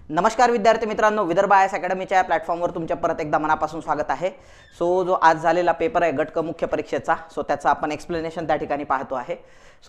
नमस्कार विद्यार्थी मित्रांनो, विदर्भ आयएस अकॅडमीच्या प्लॅटफॉर्मवर तुमच्या परत एकदा मनापासून स्वागत आहे। जो आज झालेला पेपर आहे गट क मुख्य परीक्षेचा, त्याचा आपण एक्सप्लेनेशन त्या ठिकाणी पाहतो आहे।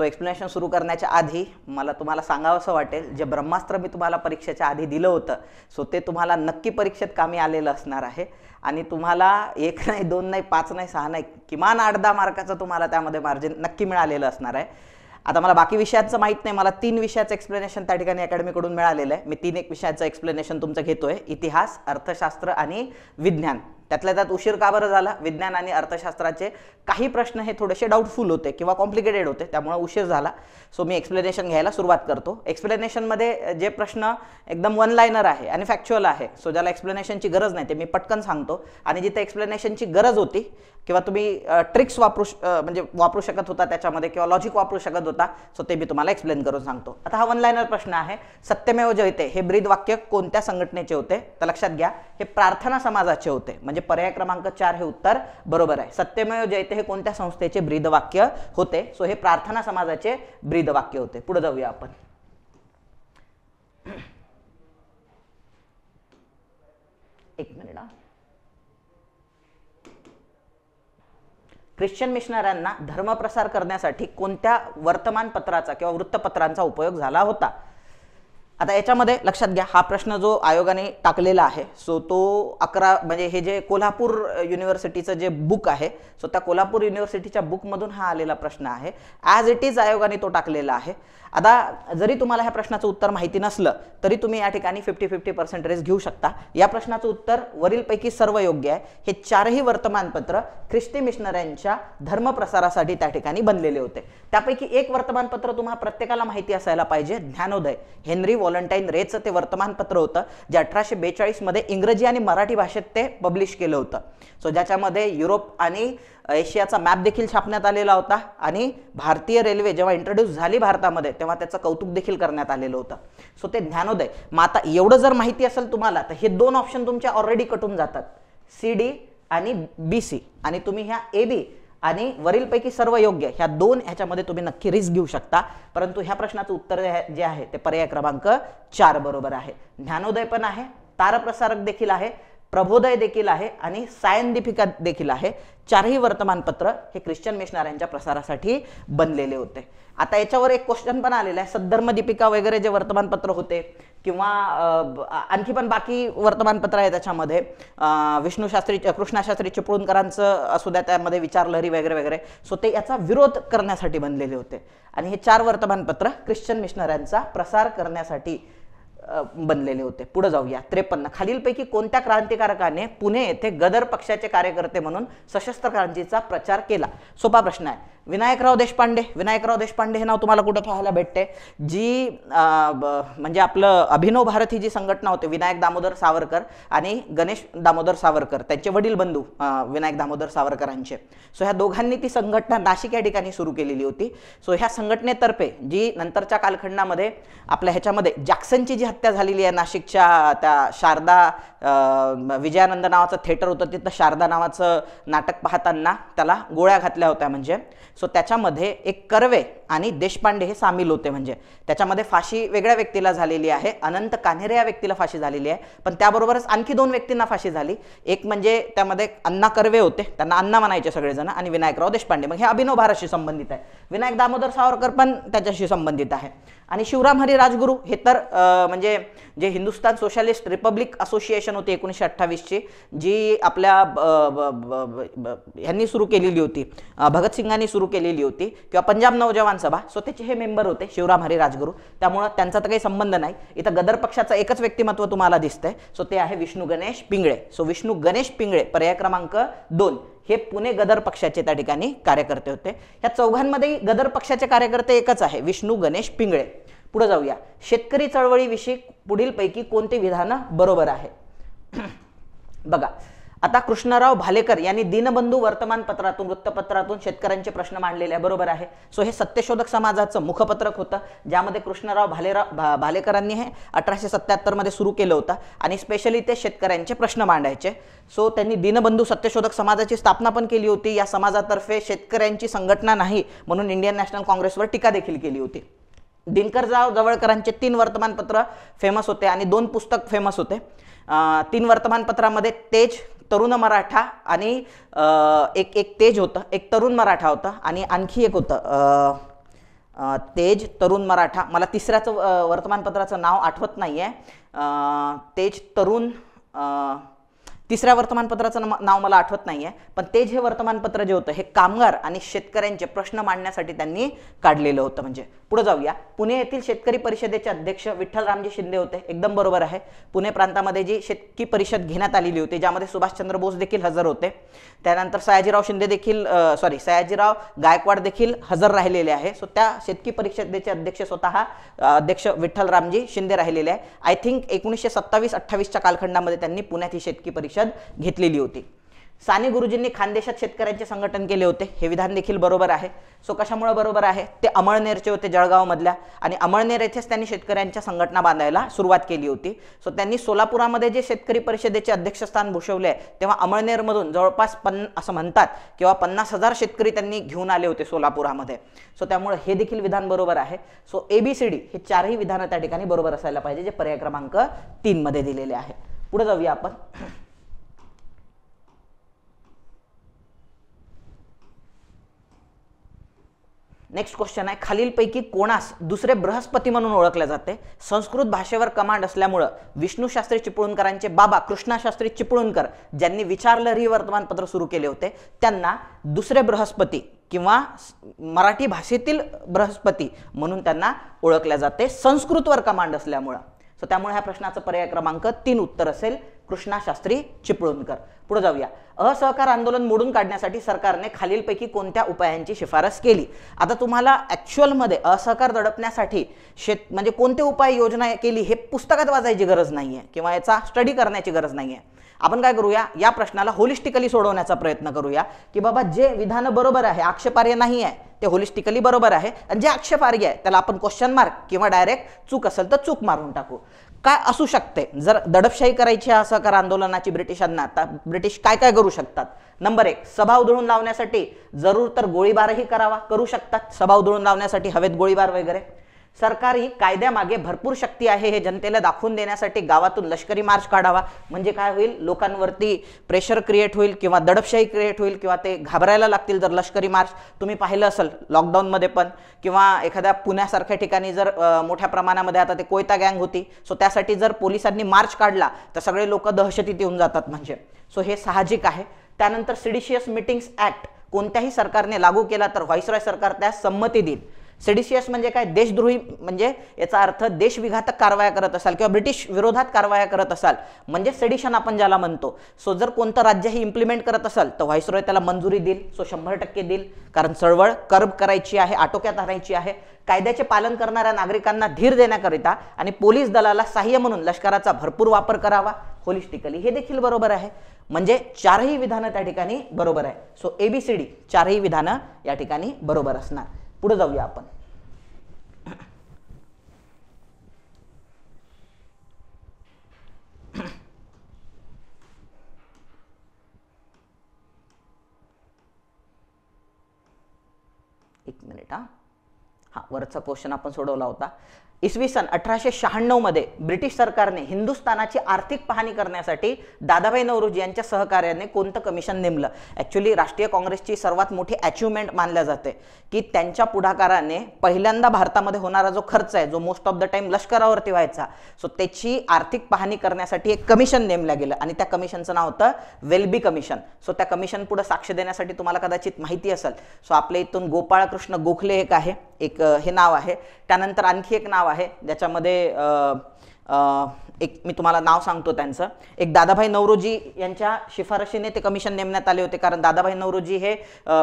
एक्सप्लेनेशन सुरू करण्याच्या आधी मला तुम्हाला सांगावंसं वाटेल, जे ब्रह्मास्त्र मी तुम्हाला परीक्षेच्या आधी दिलं होतं ते तुम्हाला नक्की परीक्षेत कामी आलेलं असणार आहे आणि तुम्हाला 1 नाही 2 नाही 5 नाही 6 नाही किमान 8-10 मार्काचं तुम्हाला त्यामध्ये मार्जिन नक्की मिळालेलं असणार आहे। आता मला बाकी विषयांचं माहित नाही, मला 3 विषयाचं एक्सप्लेनेशन त्या ठिकाणी अकॅडमीकडून मिळालेलं आहे। मी 3 विषयाचं एक्सप्लेनेशन तुमचं घेतोय, इतिहास, अर्थशास्त्र आणि विज्ञान। त्यातल्या त्यात उशीर का बरं झाला, विज्ञान आणि अर्थशास्त्राचे काही प्रश्न हे थोडेसे डाऊटफुल होते किंवा कॉम्प्लिकेटेड होते, त्यामुळे उशीर झाला। मी एक्सप्लेनेशन घ्यायला सुरुवात करतो। एक्सप्लेनेशनमध्ये जे प्रश्न एकदम वन लाइनर आहे आणि फॅक्च्युअल आहे, ज्याला एक्सप्लेनेशनची गरज नाही ते मी पटकन सांगतो, आणि जिथे एक्सप्लेनेशनची गरज होती किंवा तुम्ही ट्रिक्स वापरू शकत होता त्याच्यामध्ये किंवा लॉजिक वापरू शकत होता, ते मी तुम्हाला एक्सप्लेन करून सांगतो। आता हा वन लाइनर प्रश्न आहे, सत्यमेव जयते हे ब्रीद वाक्य कोणत्या संघटनेचे होते? तर लक्षात घ्या, हे प्रार्थना समाजाचे होते, म्हणजे पर्याय क्रमांक 4 हे उत्तर बरोबर आहे। सत्यमेव जयते हे कोणत्या संस्थेचे ब्रीद वाक्य होते? हे प्रार्थना समाजाचे ब्रीद वाक्य होते। पुढे जाऊया आपण। एक मिनिट। ख्रिश्चन मिशनऱ्यांना धर्मप्रसार करण्यासाठी कोणत्या वर्तमानपत्राचा किंवा वृत्तपत्रांचा उपयोग झाला होता? आता याच्यामध्ये लक्षात घ्या, हा प्रश्न जो आयोगाने टाकलेला आहे तो 11 म्हणजे हे जे कोल्हापूर युनिव्हर्सिटीचं जे बुक आहे, त्या कोल्हापूर युनिव्हर्सिटीच्या बुकमधून हा आलेला प्रश्न आहे। ॲज इट इज आयोगाने तो टाकलेला आहे। आता जरी तुम्हाला ह्या प्रश्नाचं उत्तर माहिती नसलं तरी तुम्ही या ठिकाणी 50-50% घेऊ शकता। या प्रश्नाचं उत्तर वरीलपैकी सर्व योग्य आहे। हे 4ही वर्तमानपत्र ख्रिस्ती मिशनऱ्यांच्या धर्मप्रसारासाठी त्या ठिकाणी बनलेले होते। त्यापैकी एक वर्तमानपत्र तुम्हाला प्रत्येकाला माहिती असायला पाहिजे, ज्ञानोदय। हेनरी व्हॉलंटाईन रेचं ते वर्तमानपत्र होतं, जे 1842 मध्ये इंग्रजी आणि मराठी भाषेत ते पब्लिश केलं होतं। ज्याच्यामध्ये युरोप आणि एशियाचा मॅप देखील छापण्यात आलेला होता, आणि भारतीय रेल्वे जेव्हा इंट्रोड्यूस झाली भारतामध्ये तेव्हा त्याचं कौतुक देखील करण्यात आलेलं होतं। ते ज्ञानोदय। मग आता एवढं जर माहिती असेल तुम्हाला तर हे 2 ऑप्शन तुमच्या ऑलरेडी कटून जातात, CD आणि BC, आणि तुम्ही ह्या AB आणि वरीलपैकी सर्व योग्य ह्या 2 ह्याच्यामध्ये तुम्ही नक्की रिस्क घेऊ शकता। परंतु ह्या प्रश्नाचं उत्तर जे आहे ते पर्याय क्रमांक 4 बरोबर आहे। ज्ञानोदय पण आहे, तारप्रसारक देखील आहे, प्रबोधय देखील आहे आणि सायन दीपिका देखील आहे। 4ही वर्तमानपत्र हे ख्रिश्चन मिशनऱ्यांच्या प्रसारासाठी बनलेले होते। आता याच्यावर एक क्वेश्चन पण आलेला आहे, सद्धर्म दीपिका वगैरे जे वर्तमानपत्र होते किंवा आणखी पण बाकी वर्तमानपत्र आहे त्याच्यामध्ये, विष्णूशास्त्री कृष्णाशास्त्री चिपळूणकरांचं असू द्या, त्यामध्ये विचारलहरी वगैरे वगैरे, ते याचा विरोध करण्यासाठी बनलेले होते। आणि हे 4 वर्तमानपत्र ख्रिश्चन मिशनऱ्यांचा प्रसार करण्यासाठी बनलेले होते। पुढे जाऊया। 53 खालीलपैकी कोणत्या क्रांतिकारकाने पुणे येथे गदर पक्षाचे कार्यकर्ते म्हणून सशस्त्र क्रांतीचा प्रचार केला? सोपा प्रश्न आहे। विनायकराव देशपांडे। विनायकराव देशपांडे हे नाव तुम्हाला कुठे पाहायला भेटते? जी म्हणजे आपलं अभिनव भारत ही जी संघटना होती, विनायक दामोदर सावरकर आणि गणेश दामोदर सावरकर, त्यांचे वडील बंधू विनायक दामोदर सावरकरांचे, ह्या दोघांनी ती संघटना नाशिक या ठिकाणी सुरू केलेली होती। ह्या संघटनेतर्फे जी नंतरच्या कालखंडामध्ये आपल्या ह्याच्यामध्ये जॅक्सनची जी हत्या झालेली आहे नाशिकच्या त्या शारदा विजयानंद नावाचं थिएटर होतं, तिथं शारदा नावाचं नाटक पाहताना त्याला गोळ्या घातल्या होत्या, म्हणजे त्याच्यामध्ये एक कर्वे आणि देशपांडे हे सामील होते। म्हणजे त्याच्यामध्ये फाशी वेगळ्या व्यक्तीला झालेली आहे, अनंत कान्हेरे या व्यक्तीला फाशी झालेली आहे, पण त्याबरोबरच आणखी 2 व्यक्तींना फाशी झाली। एक म्हणजे त्यामध्ये अण्णा कर्वे होते, त्यांना अण्णा म्हणायचे सगळेजण, आणि विनायकराव देशपांडे, मग हे अभिनव भारतशी संबंधित आहे। विनायक दामोदर सावरकर पण त्याच्याशी संबंधित आहे। आणि शिवराम हरी राजगुरू हे तर म्हणजे जे हिंदुस्तान सोशलिस्ट रिपब्लिक असोसिएशन होती 1928 ची, जी आपल्या ह्यांनी सुरू केलेली होती, भगतसिंगांनी सुरू केलेली होती, किंवा पंजाब नवजवान सभा, त्याचे हे मेंबर होते शिवराम हरी राजगुरू, त्यामुळे त्यांचा तर काही संबंध नाही। इथं गदर पक्षाचं एकच व्यक्तिमत्व तुम्हाला दिसतंय, ते आहे विष्णू गणेश पिंगळे। विष्णू गणेश पिंगळे पर्याय क्रमांक 2 हे पुणे गदर पक्षाचे त्या ठिकाणी कार्यकर्ते होते। ह्या चौघांमध्ये गदर पक्षाचे कार्यकर्ते एकच आहे, विष्णू गणेश पिंगळे। पुढे जाऊया। शेतकरी चळवळीविषयी पुढीलपैकी कोणते विधान बरोबर आहे? बघा, आता कृष्णराव भालेकर यांनी दीनबंधू वर्तमानपत्रातून वृत्तपत्रातून शेतकऱ्यांचे प्रश्न मांडलेले आहे, बरोबर आहे। हे सत्यशोधक समाजाचं मुखपत्रक होतं, ज्यामध्ये कृष्णराव भालेकरांनी हे 1877 मध्ये सुरू केलं होतं, आणि स्पेशली ते शेतकऱ्यांचे प्रश्न मांडायचे। त्यांनी दीनबंधू सत्यशोधक समाजाची स्थापना पण केली होती। या समाजातर्फे शेतकऱ्यांची संघटना नाही म्हणून इंडियन नॅशनल काँग्रेसवर टीका देखील केली होती। दिनकरराव जवळकरांचे 3 वर्तमानपत्र फेमस होते आणि 2 पुस्तक फेमस होते. 3 वर्तमानपत्रामध्ये तेज, तरुण मराठा आणि एक तेज होतं, एक तरुण मराठा होतं आणि आणखी एक होतं तेज, तरुण मराठा. मला तिसऱ्याचं वर्तमानपत्राचं नाव आठवत नाही आहे. तेज, तरुण, तिसऱ्या वर्तमानपत्राचं नाव मला आठवत नाही आहे. पण तेज हे वर्तमानपत्र जे होतं हे कामगार आणि शेतकऱ्यांचे प्रश्न मांडण्यासाठी त्यांनी काढलेलं होतं. म्हणजे पुढे जाऊया. पुणे येथील शेतकरी परिषदेचे अध्यक्ष विठ्ठलरामजी शिंदे होते. एकदम बरोबर आहे. पुणे प्रांतामध्ये जी शेतकरी परिषद घेण्यात आलेली होती ज्यामध्ये सुभाषचंद्र बोस देखील हजर होते. त्यानंतर सयाजीराव गायकवाड देखील हजर राहिलेले आहे. सो त्या शेतकरी परिषदेचे अध्यक्ष स्वतः अध्यक्ष विठ्ठलरामजी शिंदे राहिलेले आहे. आय थिंक 1927-28च्या कालखंडामध्ये त्यांनी पुण्यात ही शेतकरी परिषद घेतलेली होती. साने गुरुजींनी खानदेशात शेतकऱ्यांचे संघटन केले होते. हे विधान देखील बरोबर आहे. सो कशामुळे बरोबर आहे? ते अमळनेरचे होते, जळगाव मधल्या, आणि अमळनेर येथेच त्यांनी शेतकऱ्यांच्या संघटना बांधायला सुरुवात केली होती. सो त्यांनी सोलापुरामध्ये जे शेतकरी परिषदेचे अध्यक्षस्थान भूषवले तेव्हा अमळनेरमधून जवळपास असं म्हणतात किंवा 50,000 शेतकरी त्यांनी घेऊन आले होते सोलापुरामध्ये. सो त्यामुळे हे देखील विधान बरोबर आहे. सो ABCD हे 4ही विधानं त्या ठिकाणी बरोबर असायला पाहिजे जे पर्याय क्रमांक 3 मध्ये दिलेले आहे. पुढे जाऊया आपण. नेक्स्ट क्वेश्चन आहे, खालीलपैकी कोणास दुसरे बृहस्पती म्हणून ओळखले जाते? संस्कृत भाषेवर कमांड असल्यामुळे विष्णुशास्त्री चिपळूणकरांचे बाबा कृष्णाशास्त्री चिपळूणकर ज्यांनी विचारलहरी वर्तमानपत्र सुरू केले होते त्यांना दुसरे बृहस्पती किंवा मराठी भाषेतील बृहस्पती म्हणून त्यांना ओळखले जाते संस्कृतवर कमांड असल्यामुळे. सो त्यामुळे ह्या प्रश्नाचं पर्याय क्रमांक 3 उत्तर असेल कृष्णाशास्त्री चिपळूणकर. पुढे जाऊया. असहकार आंदोलन मोडून काढण्यासाठी सरकारने खालीलपैकी कोणत्या उपायांची शिफारस केली? आता तुम्हाला ॲक्च्युअलमध्ये असहकार दडपण्यासाठी म्हणजे कोणते उपाय योजना केली हे पुस्तकात वाचायची गरज नाही आहे किंवा याचा स्टडी करण्याची गरज नाही आहे. आपण काय करूया, या प्रश्नाला होलिस्टिकली सोडवण्याचा प्रयत्न करूया की बाबा जे विधान बरोबर आहे, आक्षेपार्ह नाही आहे, ते होलिस्टिकली बरोबर आहे आणि जे आक्षेपार्ह आहे त्याला आपण क्वेश्चन मार्क किंवा डायरेक्ट चूक असेल तर चूक मारून टाकू. काय असू शकते जर दडपशाही करायची असहकार आंदोलनाची ब्रिटिशांना, तर ब्रिटिश काय काय करू शकतात? नंबर 1, सभा उधळून लावण्यासाठी जरूर तर गोळीबारही करू शकतात. सभा उधळून लावण्यासाठी हवेत गोळीबार वगैरे. सरकारी कायद्यामागे भरपूर शक्ती आहे हे जनतेला दाखवून देण्यासाठी गावातून लष्करी मार्च काढावा. म्हणजे काय होईल, लोकांवरती प्रेशर क्रिएट होईल किंवा दडपशाही क्रिएट होईल किंवा ते घाबरायला लागतील जर लष्करी मार्च. तुम्ही पाहिलं असेल लॉकडाऊनमध्ये पण किंवा एखाद्या पुण्यासारख्या ठिकाणी जर मोठ्या प्रमाणामध्ये आता ते कोयता गँग होती. सो त्यासाठी जर पोलिसांनी मार्च काढला तर सगळे लोक दहशतीत येऊन जातात म्हणजे. सो हे साहजिक आहे. त्यानंतर सिडिशियस मीटिंग्स ऍक्ट कोणत्याही सरकारने लागू केला तर व्हाईसरॉय सरकार त्यास संमती देईल. सेडिशियस म्हणजे काय? देशद्रोही, म्हणजे याचा अर्थ देशविघातक कारवाया करत असाल किंवा ब्रिटिश विरोधात कारवाया करत असाल म्हणजे सेडिशन आपण ज्याला म्हणतो. सो जर कोणतं राज्य हे इम्प्लिमेंट करत असाल तर व्हाईसरॉय त्याला मंजुरी देईल. सो 100% देईल, कारण चळवळ कर्ब करायची आहे, आटोक्यात आणायची आहे. कायद्याचे पालन करणाऱ्या नागरिकांना धीर देण्याकरिता आणि पोलीस दलाला सहाय्य म्हणून लष्कराचा भरपूर वापर करावा. होलिस्टिकली हे देखील बरोबर आहे. म्हणजे 4ही विधानं त्या ठिकाणी बरोबर आहे. सो ABCD 4ही विधानं या ठिकाणी बरोबर असणार. पुढे जाऊया आपण. एक मिनिट. हा वरचा क्वेश्चन आपण सोडवला होता. इसवी सन 1896 मध्ये ब्रिटिश सरकारने हिंदुस्थानाची आर्थिक पाहणी करण्यासाठी दादाभाई नौरोजी यांच्या सहकार्याने कोणतं कमिशन नेमलं? ॲक्च्युली राष्ट्रीय काँग्रेसची सर्वात मोठी अचिव्हमेंट मानल्या जाते की त्यांच्या पुढाकाराने पहिल्यांदा भारतामध्ये होणारा जो खर्च आहे, जो मोस्ट ऑफ द टाइम लष्करावरती व्हायचा, सो त्याची आर्थिक पाहणी करण्यासाठी एक कमिशन नेमलं गेलं आणि त्या कमिशनचं नाव होतं वेल्बी कमिशन. सो त्या कमिशन पुढे साक्ष देण्यासाठी तुम्हाला कदाचित माहिती असेल. सो आपल्या इथून गोपाळकृष्ण गोखले एक आहे, एक हे नाव आहे. त्यानंतर आणखी एक नाव आहे ज्याच्यामध्ये एक मी तुम्हाला नाव सांगतो त्यांचं. एक दादाभाई नौरोजी यांच्या शिफारशीने ते कमिशन नेमण्यात आले होते, कारण दादाभाई नौरोजी हे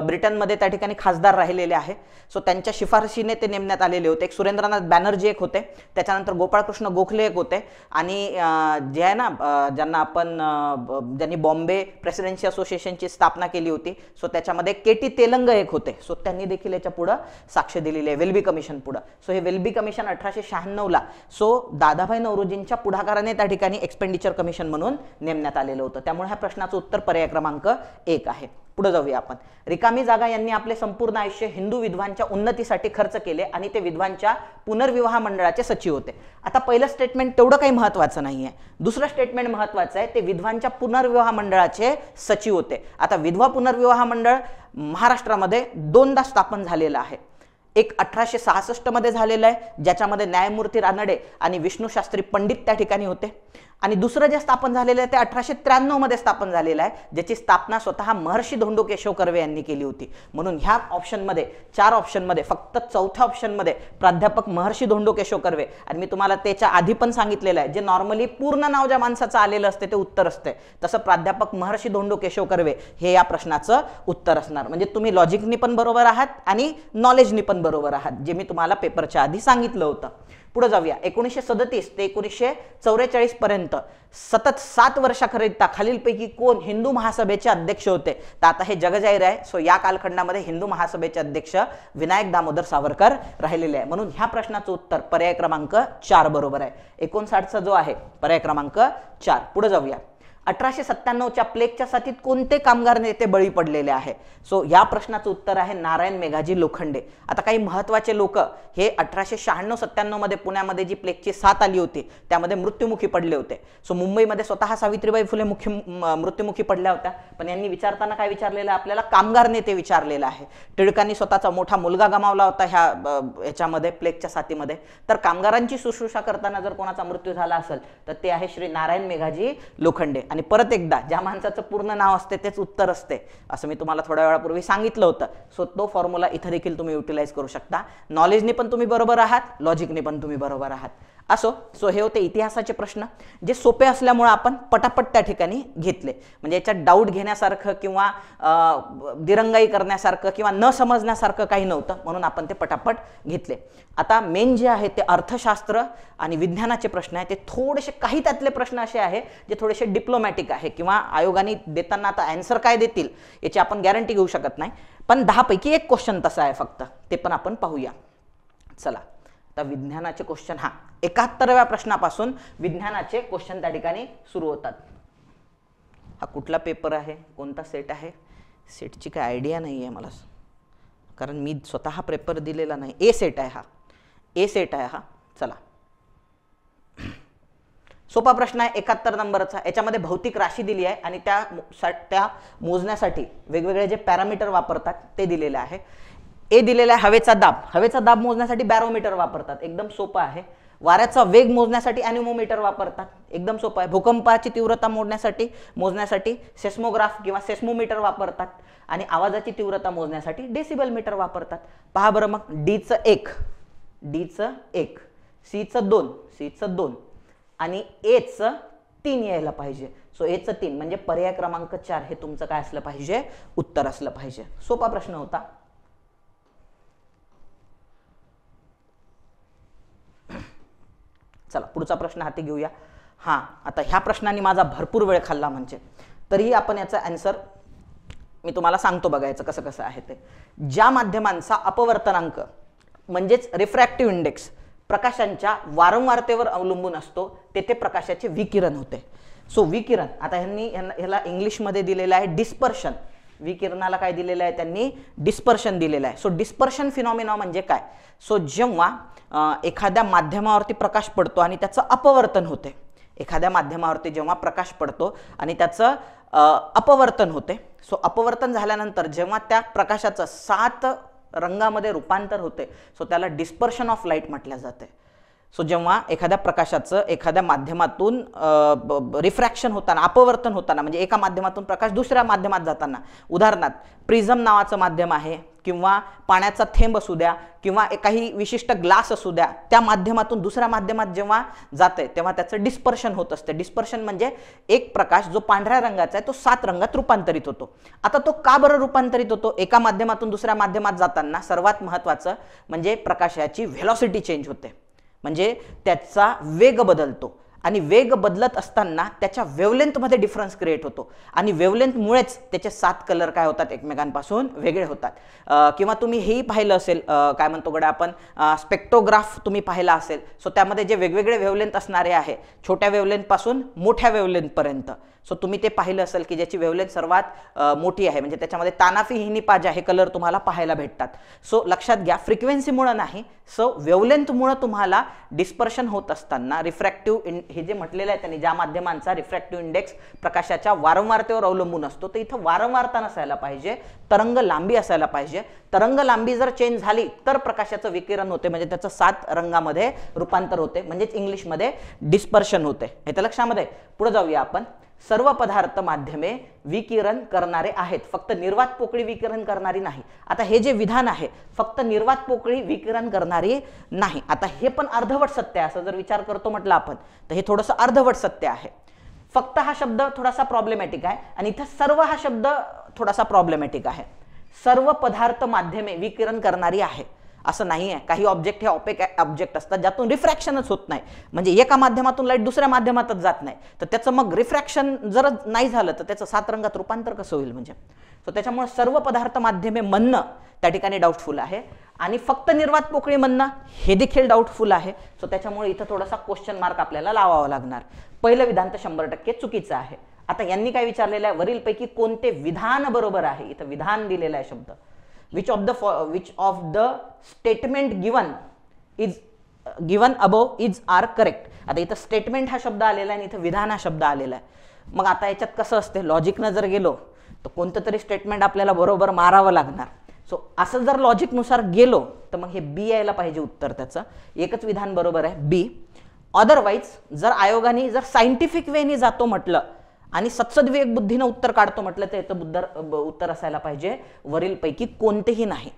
ब्रिटनमध्ये त्या ठिकाणी खासदार राहिलेले आहे. सो त्यांच्या शिफारशीने ते नेमण्यात आलेले होते. एक सुरेंद्रनाथ बॅनर्जी एक होते, त्याच्यानंतर गोपाळकृष्ण गोखले एक होते आणि जे आहे ना ज्यांना आपण ज्यांनी बॉम्बे प्रेसिडेन्सी असोसिएशनची स्थापना केली होती, सो त्याच्यामध्ये KT तेलंग एक होते. सो त्यांनी देखील याच्या पुढं साक्ष दिलेली आहे वेल्बी कमिशन पुढं. सो हे वेल्बी कमिशन 1896ला सो दादाभाई नौरोजींच्या पुढाकाराने त्या ठिकाणी एक्सपेंडिचर कमिशन म्हणून नेमण्यात आलेलं होतं. त्यामुळे ह्या प्रश्नाचं उत्तर पर्याय क्रमांक 1 आहे. पुढे जाऊया आपण. रिकामी जागा यांनी आपले संपूर्ण आयुष्य हिंदू विधवांच्या उन्नतीसाठी खर्च केले आणि ते विधवांच्या पुनर्विवाह मंडळाचे सचिव होते. आता पहिलं स्टेटमेंट तेवढं काही महत्वाचं नाहीये. दुसरं स्टेटमेंट महत्वाचं आहे, ते विधवांच्या पुनर्विवाह मंडळाचे सचिव होते. आता विधवा पुनर्विवाह मंडळ महाराष्ट्रामध्ये दोनदा स्थापन झालेलं आहे. एक 1866 मध्ये झालेलं आहे, ज्याच्यामध्ये न्यायमूर्ती रानडे आणि विष्णू शास्त्री पंडित त्या ठिकाणी होते. आणि दुसरं जे स्थापन झालेलं आहे ते 1893 मध्ये स्थापन झालेलं आहे, ज्याची स्थापना स्वतः महर्षी धोंडो केशव कर्वे यांनी केली होती. म्हणून ह्या ऑप्शनमध्ये 4 ऑप्शनमध्ये फक्त चौथ्या ऑप्शनमध्ये प्राध्यापक महर्षी धोंडो केशव कर्वे, आणि मी तुम्हाला त्याच्या आधी पण सांगितलेलं आहे, जे नॉर्मली पूर्ण नाव ज्या माणसाचं आलेलं असते ते उत्तर असते, तसं प्राध्यापक महर्षी धोंडो केशव कर्वे हे या प्रश्नाचं उत्तर असणार. म्हणजे तुम्ही लॉजिकनी पण बरोबर आहात आणि नॉलेजनी पण बरोबर आहात, जे मी तुम्हाला पेपरच्या आधी सांगितलं होतं. पुढे जाऊया. 1937 ते 1944 पर्यंत सतत 7 वर्षाकरिता खालीलपैकी कोण हिंदू महासभेचे अध्यक्ष होते? तर आता हे जगजाहीर आहे. सो या कालखंडामध्ये हिंदू महासभेचे अध्यक्ष विनायक दामोदर सावरकर राहिलेले आहे. म्हणून ह्या प्रश्नाचं उत्तर पर्याय क्रमांक 4 बरोबर आहे. 59चा जो आहे पर्याय क्रमांक 4. पुढे जाऊया. 1897च्या प्लेगच्या साथीत कोणते कामगार नेते बळी पडलेले आहे? सो या प्रश्नाचं उत्तर आहे नारायण मेघाजी लोखंडे. आता काही महत्वाचे लोक हे 1896-97 मध्ये पुण्यामध्ये जी प्लेगची साथ आली होती त्यामध्ये मृत्युमुखी पडले होते. सो मुंबईमध्ये स्वतः सावित्रीबाई फुले मृत्युमुखी पडल्या होत्या, पण यांनी विचारताना काय विचारलेलं आहे? आपल्याला कामगार नेते विचारलेलं आहे. टिळकांनी स्वतःचा मोठा मुलगा गमावला होता ह्याच्यामध्ये प्लेगच्या साथीमध्ये. तर कामगारांची शुश्रूषा करताना जर कोणाचा मृत्यू झाला असेल तर ते आहे श्री नारायण मेघाजी लोखंडे. आणि परत एकदा, ज्या माणसाचं पूर्ण नाव असते तेच उत्तर असते असं मी तुम्हाला थोड्या वेळापूर्वी सांगितलं होतं. सो तो फॉर्म्युला इथं देखील तुम्ही युटिलाइज करू शकता. नॉलेजने पण तुम्ही बरोबर आहात, लॉजिकने पण तुम्ही बरोबर आहात. असो, सो हे होते इतिहासाचे प्रश्न, जे सोपे असल्यामुळे आपण पटापट त्या ठिकाणी घेतले. म्हणजे याच्यात डाऊट घेण्यासारखं किंवा दिरंगाई करण्यासारखं किंवा न समजण्यासारखं काही नव्हतं, म्हणून आपण ते पटापट घेतले. आता मेन जे आहे ते अर्थशास्त्र आणि विज्ञानाचे प्रश्न आहे. ते थोडेसे, काही त्यातले प्रश्न असे आहे जे थोडेसे डिप्लोमॅटिक आहे किंवा आयोगाने देताना आता आन्सर काय देतील याची आपण गॅरंटी घेऊ शकत नाही, पण 10 पैकी 1 क्वेश्चन तसा आहे फक्त, ते पण आपण पाहूया. चला, आता विज्ञानाचे क्वेश्चन, 71व्या प्रश्नापासून विज्ञानाचे क्वेश्चन त्या ठिकाणी सुरू होतात. हा कुठला पेपर आहे, कोणता सेट आहे? सेटची काय आयडिया नाही आहे मला, कारण मी स्वतः पेपर दिलेला नाही. ए सेट आहे हा, ए सेट आहे हा. चला, सोपा प्रश्न आहे, 71 नंबरचा. याच्यामध्ये भौतिक राशी दिली आहे आणि त्या मोजण्यासाठी वेगवेगळे जे पॅरामीटर वापरतात ते दिलेले आहे. ए दिलेला आहे हवेचा दाब. हवेचा दाब मोजण्यासाठी बॅरोमीटर वापरतात, एकदम सोपं आहे. वाऱ्याचा वेग मोजण्यासाठी ॲनिमोमीटर वापरतात, एकदम सोपं आहे. भूकंपाची तीव्रता मोजण्यासाठी सेस्मोग्राफ किंवा सेस्मोमीटर वापरतात. आणि आवाजाची तीव्रता मोजण्यासाठी डेसिबल मीटर वापरतात. पहा बरं मग, डीचं 1, सीचं 2 आणि एचं 3 यायला पाहिजे. सो एचं 3 म्हणजे पर्याय क्रमांक 4 हे तुमचं काय असलं पाहिजे? उत्तर असलं पाहिजे. सोपा प्रश्न होता. चला, पुढचा प्रश्न हाती घेऊया. आता ह्या प्रश्नाने माझा भरपूर वेळ खाल्ला, म्हणजे तरीही आपण याचा आन्सर मी तुम्हाला सांगतो, बघायचं कसं कसं आहे ते. ज्या माध्यमांचा अपवर्तनांक म्हणजेच रिफ्रॅक्टिव्ह इंडेक्स प्रकाशांच्या वारंवारतेवर अवलंबून असतो तेथे प्रकाशाचे विकिरण होते. सो विकिरण, आता ह्याला इंग्लिशमध्ये दिलेलं आहे डिस्पर्शन. विकिरणाला काय दिलेलं आहे त्यांनी? डिस्पर्शन दिलेलं आहे. सो डिस्पर्शन फिनॉमिना म्हणजे काय? सो जेव्हा एखाद्या माध्यमावरती प्रकाश पडतो आणि त्याचं अपवर्तन होते, एखाद्या माध्यमावरती जेव्हा प्रकाश पडतो आणि त्याचं अपवर्तन होते, सो अपवर्तन झाल्यानंतर जेव्हा त्या प्रकाशाचं 7 रंगामध्ये रूपांतर होते, सो त्याला डिस्पर्शन ऑफ लाईट म्हटलं जाते. सो जेव्हा एखाद्या प्रकाशाचं एखाद्या माध्यमातून रिफ्रॅक्शन होताना, अपवर्तन होताना, म्हणजे एका माध्यमातून प्रकाश दुसऱ्या माध्यमात जाताना, उदाहरणार्थ प्रिझम नावाचं माध्यम आहे किंवा पाण्याचा थेंब असू द्या किंवा काही विशिष्ट ग्लास असू द्या, त्या माध्यमातून दुसऱ्या माध्यमात जेव्हा जाते तेव्हा त्याचं डिस्पर्शन होत असते. डिस्पर्शन म्हणजे एक प्रकाश जो पांढऱ्या रंगाचा आहे तो 7 रंगात रूपांतरित होतो. आता तो का बरं रूपांतरित होतो? एका माध्यमातून दुसऱ्या माध्यमात जाताना सर्वात महत्त्वाचं म्हणजे प्रकाशाची व्हेलॉसिटी चेंज होते, म्हणजे त्याचा वेग बदलतो. आणि वेग बदलत असताना त्याच्या वेवलेंथमध्ये डिफरन्स क्रिएट होतो आणि वेवलेंथमुळेच त्याचे 7 कलर काय होतात, एकमेकांपासून वेगळे होतात. किंवा तुम्ही हेही पाहिलं असेल, काय म्हणतो गड्या आपण, स्पेक्ट्रोग्राफ तुम्ही पाहिला असेल. सो त्यामध्ये जे वेगवेगळे वेवलेंथ असणारे आहे, छोट्या वेवलेंथपासून मोठ्या वेवलेंथपर्यंत, सो तुम्ही ते पाहिलं असेल की ज्याची वेवलेंथ सर्वात मोठी आहे, म्हणजे त्याच्यामध्ये तानाफी हिनीपाजा हे कलर तुम्हाला पाहायला भेटतात. सो लक्षात घ्या, फ्रिक्वेन्सीमुळे नाही, सो वेवलेंथमुळे तुम्हाला डिस्पर्शन होत असताना रिफ्रॅक्टिव्ह हे जे म्हटलेलं आहे त्यांनी, ज्या माध्यमांचा रिफ्रॅक्टिव्ह इंडेक्स प्रकाशाच्या वारंवारतेवर अवलंबून असतो, तर इथं वारंवारता नसायला पाहिजे, तरंग लांबी असायला पाहिजे. तरंग लांबी जर चेंज झाली तर प्रकाशाचं विकिरण होते, म्हणजे त्याचं 7 रंगामध्ये रूपांतर होते, म्हणजेच इंग्लिशमध्ये डिस्पर्शन होते. हे तर लक्षामध्ये. पुढे जाऊया आपण. सर्व पदार्थ माध्यमे विकिरण करणारे आहेत, फक्त निर्वात पोकळी विकिरण करणारी नाही. आता हे जे विधान आहे, फक्त निर्वात पोकळी विकिरण करणारी नाही, आता हे पण अर्धवट सत्य आहे असं जर विचार करतो म्हटलं आपण, तर हे थोडंसं अर्धवट सत्य आहे. फक्त हा शब्द थोडासा प्रॉब्लेमॅटिक आहे आणि इथं सर्व हा शब्द थोडासा प्रॉब्लेमॅटिक आहे. सर्व पदार्थ माध्यमे विकिरण करणारी आहे असं नाही आहे. काही ऑब्जेक्ट हे ऑपेक ऑब्जेक्ट असतात ज्यातून रिफ्रॅक्शनच होत नाही, म्हणजे एका माध्यमातून लाईट दुसऱ्या माध्यमातच जात नाही, तर त्याचं मग रिफ्रॅक्शन जर नाही झालं तर त्याचं 7 रंगात रूपांतर कसं होईल म्हणजे. सो त्याच्यामुळे सर्व पदार्थ माध्यमे म्हणणं त्या ठिकाणी डाऊटफुल आहे आणि फक्त निर्वात पोकळी म्हणणं हे देखील डाऊटफुल आहे. सो त्याच्यामुळे इथं थोडासा क्वेश्चन मार्क आपल्याला लावावा लागणार. पहिलं विधान तर 100% चुकीचं आहे. आता यांनी काय विचारलेलं आहे, वरीलपैकी कोणते विधान बरोबर आहे. इथं विधान दिलेला आहे शब्द. which of the statement given above is are correct. आता इथं स्टेटमेंट हा शब्द आलेला आहे आणि इथं विधान हा शब्द आलेला आहे. मग आता याच्यात कसं असते, लॉजिकनं जर गेलो तर कोणतं तरी स्टेटमेंट आपल्याला बरोबर मारावं लागणार. सो असं जर लॉजिकनुसार गेलो तर मग हे बी यायला पाहिजे उत्तर त्याचं. एकच विधान बरोबर आहे, बी. अदरवाईज जर आयोगाने जर सायंटिफिक वेने जातो म्हटलं आणि सत्सद्विवेक बुद्धीनं उत्तर काढतो म्हटलं तर याचं उत्तर असायला पाहिजे वरीलपैकी कोणतेही नाही.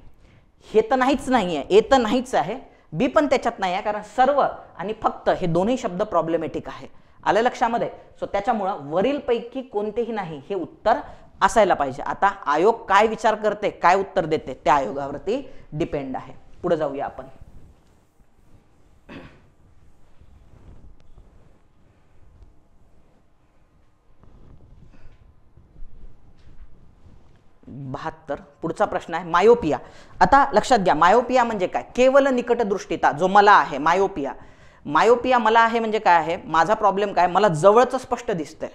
हे तर नाहीच नाहीये, ए तर नाहीच आहे, बी पण त्याच्यात नाही आहे, कारण सर्व आणि फक्त हे दोन्ही शब्द प्रॉब्लेमॅटिक आहे. आलं लक्षामध्ये. सो त्याच्यामुळं वरीलपैकी कोणतेही नाही हे उत्तर असायला पाहिजे. आता आयोग काय विचार करते, काय उत्तर देते, त्या आयोगावरती डिपेंड आहे. पुढे जाऊया आपण. 72 पुढचा प्रश्न आहे मायोपिया. आता लक्षात घ्या, मायोपिया म्हणजे काय, केवळ निकटदृष्टिता जो मला आहे. मायोपिया मला आहे म्हणजे काय आहे, माझा प्रॉब्लेम काय, मला जवळचं स्पष्ट दिसतंय.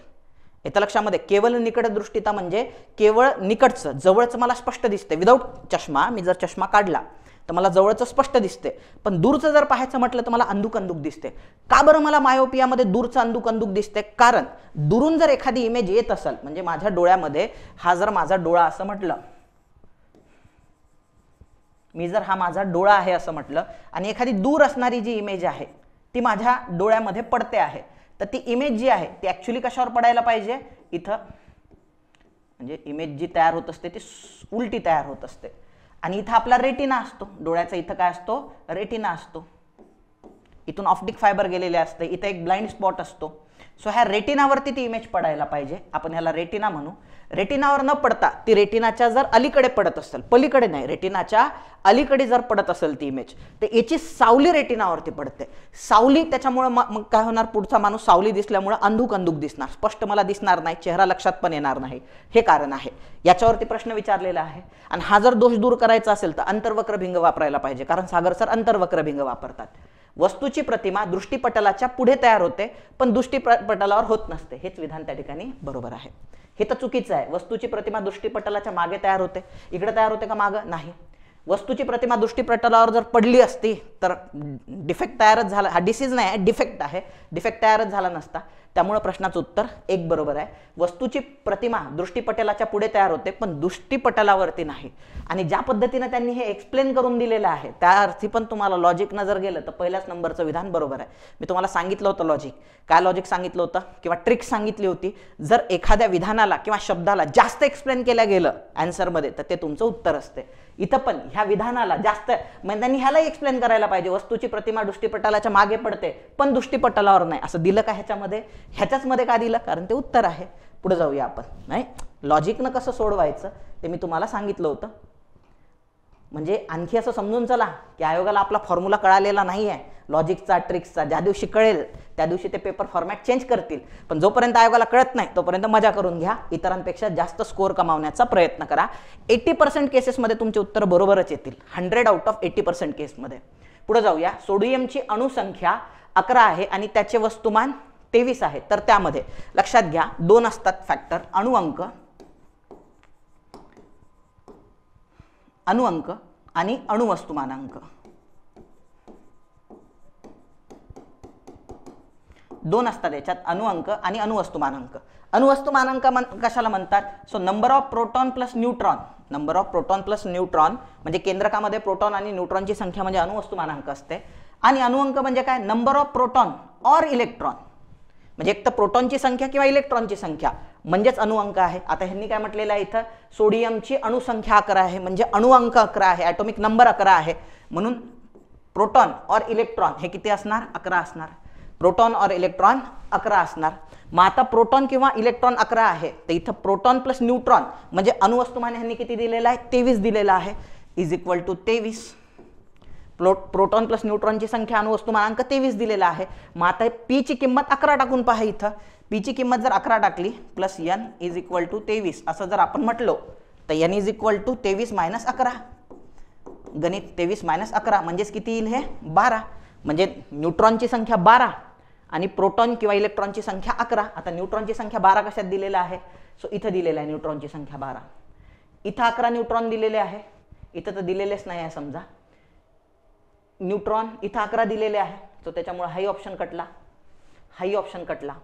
येतं लक्षामध्ये. केवळ निकटदृष्टिता म्हणजे केवळ निकटचं, जवळचं मला स्पष्ट दिसतंय. विदाऊट चष्मा, मी जर चष्मा काढला तर मला जवळचं स्पष्ट दिसते, पण दूरचं जर पाहायचं म्हटलं तर मला अंधुक अंधुक दिसते. का बरं मला मायोपियामध्ये दूरचं अंधुक अंधुक दिसते, कारण दुरून जर एखादी इमेज येत असेल, म्हणजे माझ्या डोळ्यामध्ये हा जर माझा डोळा असं म्हटलं, मी जर हा माझा डोळा आहे असं म्हटलं आणि एखादी दूर असणारी जी इमेज आहे ती माझ्या डोळ्यामध्ये पडते आहे, तर ती इमेज जी आहे ती ऍक्च्युली कशावर पडायला पाहिजे, इथं. म्हणजे इमेज जी तयार होत असते ती उलटी तयार होत असते आणि इथं आपला रेटिना असतो. डोळ्याचा इथं काय असतो, रेटिना असतो. इथून ऑप्टिक फायबर गेलेले असते, इथं एक ब्लाइंड स्पॉट असतो. सो ह्या रेटिनावरती ती इमेज पडायला पाहिजे. आपण ह्याला रेटिना म्हणू. रेटिनावर न पडता ती रेटिनाच्या जर अलीकडे पडत असेल, पलीकडे नाही, रेटिनाच्या अलीकडे जर पडत असेल ती इमेज, तर याची सावली रेटिनावरती पडते. सावली, त्याच्यामुळे मग काय होणार, पुढचा माणूस सावली दिसल्यामुळे अंधुक अंधुक दिसणार, स्पष्ट मला दिसणार नाही, चेहरा लक्षात पण येणार नाही. हे कारण आहे. याच्यावरती प्रश्न विचारलेला आहे. आणि हा जर दोष दूर करायचा असेल तर अंतर्वक्र भिंग वापरायला पाहिजे, कारण सागर सर अंतर्वक्र भिंग वापरतात. वस्तूची प्रतिमा दृष्टीपटलाच्या पुढे तयार होते पण दृष्टीपटलावर होत नसते. हेच विधान त्या ठिकाणी बरोबर आहे. हे तर चुकीचं आहे. वस्तूची प्रतिमा दृष्टीपटलाच्या मागे तयार होते, इकडे तयार होते का मागं, नाही. वस्तूची प्रतिमा दृष्टीपटलावर जर पडली असती तर डिफेक्ट तयारच झाला. हा डिसीज नाही आहे, डिफेक्ट आहे. डिफेक्ट तयारच झाला नसता. त्यामुळे प्रश्नाचं उत्तर 1 बरोबर आहे. वस्तूची प्रतिमा दृष्टीपटलाच्या पुढे तयार होते पण दृष्टीपटलावरती नाही. आणि ज्या पद्धतीने त्यांनी हे एक्सप्लेन करून दिलेलं आहे त्या अर्थी पण तुम्हाला लॉजिक जर गेलं तर पहिल्याच नंबरचं विधान बरोबर आहे. मी तुम्हाला सांगितलं होतं लॉजिक. काय लॉजिक सांगितलं होतं किंवा ट्रिक सांगितली होती, जर एखाद्या विधानाला किंवा शब्दाला जास्त एक्सप्लेन केलं गेलं आन्सरमध्ये तर ते तुमचं उत्तर असते. इथं पण ह्या विधानाला जास्त, म्हणजे त्यांनी ह्याला एक्सप्लेन करायला पाहिजे, वस्तूची प्रतिमा दृष्टीपटलाच्या मागे पडते पण दृष्टीपटलावर नाही, असं दिलं का ह्याच्यामध्ये, ह्याच्याच मध्ये का दिलं, कारण ते उत्तर आहे. पुढे जाऊया आपण. नाही, लॉजिकनं कसं सोडवायचं ते मी तुम्हाला सांगितलं होतं. म्हणजे आणखी असं समजून चला की आयोगाला आपला फॉर्म्युला कळालेला नाही आहे लॉजिकचा ट्रिक्सचा. ज्या दिवशी कळेल त्या दिवशी ते पेपर फॉर्मॅट चेंज करतील, पण जोपर्यंत आयोगाला कळत नाही तोपर्यंत मजा करून घ्या, इतरांपेक्षा जास्त स्कोअर कमावण्याचा प्रयत्न करा. 80% केसेसमध्ये तुमचे उत्तर बरोबरच येतील, 100 आउट ऑफ 80% केसमध्ये. पुढे जाऊया. सोडियमची अणुसंख्या 11 आहे आणि त्याचे वस्तुमान 23 आहे. तर त्यामध्ये लक्षात घ्या 2 असतात फॅक्टर, अणुअंक आणि अणुवस्तुमानांक. 2 असतात याच्यात, अणुअंक आणि अणुवस्तुमानांक. अणुवस्तुमानांक कशाला म्हणतात? So number of proton plus neutron. Number of proton plus neutron म्हणजे केंद्रकामध्ये प्रोटॉन आणि न्यूट्रॉनची संख्या म्हणजे अणुवस्तुमानांक असते. आणि अणुअंक म्हणजे काय? Number of proton or electron, म्हणजे एक तर प्रोटॉनची संख्या किंवा इलेक्ट्रॉनची संख्या म्हणजेच अणुअंक आहे. आता ह्यांनी काय म्हटलेलं आहे इथं? सोडियमची अणुसंख्या 11 आहे म्हणजे अणुअंक 11 आहे, ॲटॉमिक नंबर 11 आहे, म्हणून प्रोटॉन ऑर इलेक्ट्रॉन हे किती असणार? 11 असणार. प्रोटॉन और इलेक्ट्रॉन 11 असणार. मग आता प्रोटॉन किंवा इलेक्ट्रॉन 11 आहे, तर इथं प्रोटॉन प्लस न्यूट्रॉन म्हणजे अणुवस्तुमान ह्यांनी किती दिलेलं आहे? 23 दिलेलं आहे, is equal to 23. Proton plus न्यूट्रॉनची संख्या अणुवस्तुमानांक 23 दिलेला आहे. मग आता पी ची किंमत 11 टाकून पहा. इथं पी ची किंमत जर 11 टाकली plus N is equal to 23 असं जर आपण म्हटलो तर N is equal to 23 minus 11. गणित 23 मायनस 11 म्हणजेच किती येईल? हे 12. म्हणजे न्यूट्रॉनची संख्या 12 आणि प्रोटॉन किंवा इलेक्ट्रॉनची संख्या 11. आता न्यूट्रॉनची संख्या 12 कशात दिलेला आहे? सो इथं दिलेलं आहे न्यूट्रॉनची संख्या 12. इथं 11 न्यूट्रॉन दिलेले आहे, इथं तर दिलेलेच नाही आहे समजा. न्यूट्रॉन इथं 11 दिलेले आहे, सो त्याच्यामुळे हाही ऑप्शन कटला, हाही ऑप्शन कटला.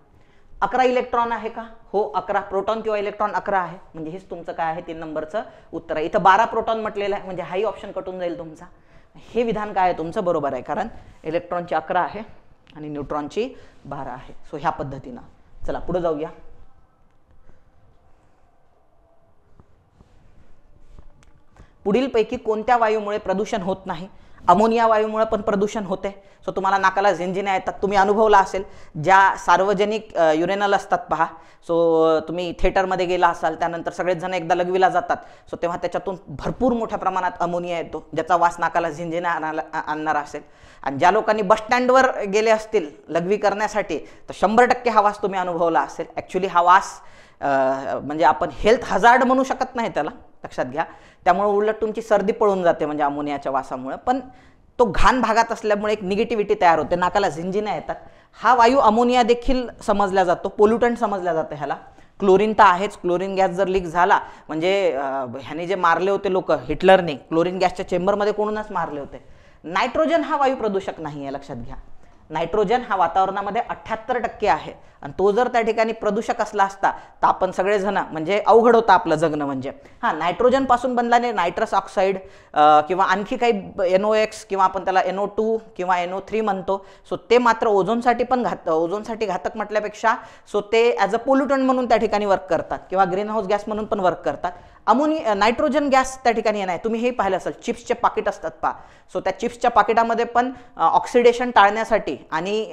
11 इलेक्ट्रॉन आहे का? हो 11. प्रोटॉन किंवा इलेक्ट्रॉन 11 आहे, म्हणजे हेच तुमचं काय आहे? 3 नंबरचं उत्तर आहे. इथं 12 प्रोटॉन म्हटलेलं आहे, म्हणजे हाही ऑप्शन कटून जाईल तुमचा. हे विधान काय आहे तुमचं? बरोबर आहे, कारण इलेक्ट्रॉनची 11 आहे आणि न्यूट्रॉनची 12 आहे. सो ह्या पद्धतीनं चला पुढे जाऊया. पुढीलपैकी कोणत्या वायूमुळे प्रदूषण होत नाही? अमोनिया वायूमुळे पण प्रदूषण होते. सो तुम्हाला नाकाला झिंझिण्या येतात, तुम्ही अनुभवला असेल. ज्या सार्वजनिक युरेनल असतात पहा, सो तुम्ही थिएटरमध्ये गेला असाल, त्यानंतर सगळेच जण एकदा लघवीला जातात, सो तेव्हा त्याच्यातून भरपूर मोठ्या प्रमाणात अमोनिया येतो, ज्याचा वास नाकाला झिंझिण्या आणणारा असेल. आणि ज्या लोकांनी बस स्टँडवर गेले असतील लघवी करण्यासाठी तर 100% हा वास तुम्ही अनुभवला असेल. ॲक्च्युली हा वास म्हणजे आपण हेल्थ हजार्ड म्हणू शकत नाही त्याला, लक्षात घ्या. त्यामुळे उलट तुमची सर्दी पळून जाते म्हणजे अमोनियाच्या वासामुळे. पण तो घाण भागात असल्यामुळे एक निगेटिव्हिटी तयार होते, नाकाला झिंझिण्या येतात. हा वायू अमोनिया देखील समजला जातो, पोल्युटंट समजला जातं ह्याला. क्लोरीन तर आहेच, क्लोरीन गॅस जर लीक झाला म्हणजे ह्याने जे मारले होते लोक हिटलरने, क्लोरीन गॅसच्या चेंबरमध्ये कोणूनच मारले होते. नायट्रोजन हा वायू प्रदूषक नाही आहे, लक्षात घ्या. नायट्रोजन हा वातावरणामध्ये 78% आहे आणि तो जर त्या ठिकाणी प्रदूषक असला असता तर आपण सगळेजण म्हणजे अवघड होतं आपलं जगणं. म्हणजे नायट्रोजन पासून बनल्याने नायट्रस ऑक्साईड किंवा आणखी काही NOx किंवा आपण त्याला NO2 किंवा NO3 म्हणतो. सो ते मात्र ओझोनसाठी पण ओझोनसाठी घातक म्हटल्यापेक्षा सो ते ॲज अ पोल्युटंट म्हणून त्या ठिकाणी वर्क करतात किंवा ग्रीन हाऊस गॅस म्हणून पण वर्क करतात. नायट्रोजन गॅस त्या ठिकाणी नाही. तुम्ही हे पाहिलं असेल, चिप्सचे पाकिट असतात पहा, सो त्या चिप्सच्या पाकिटामध्ये पण ऑक्सिडेशन टाळण्यासाठी आणि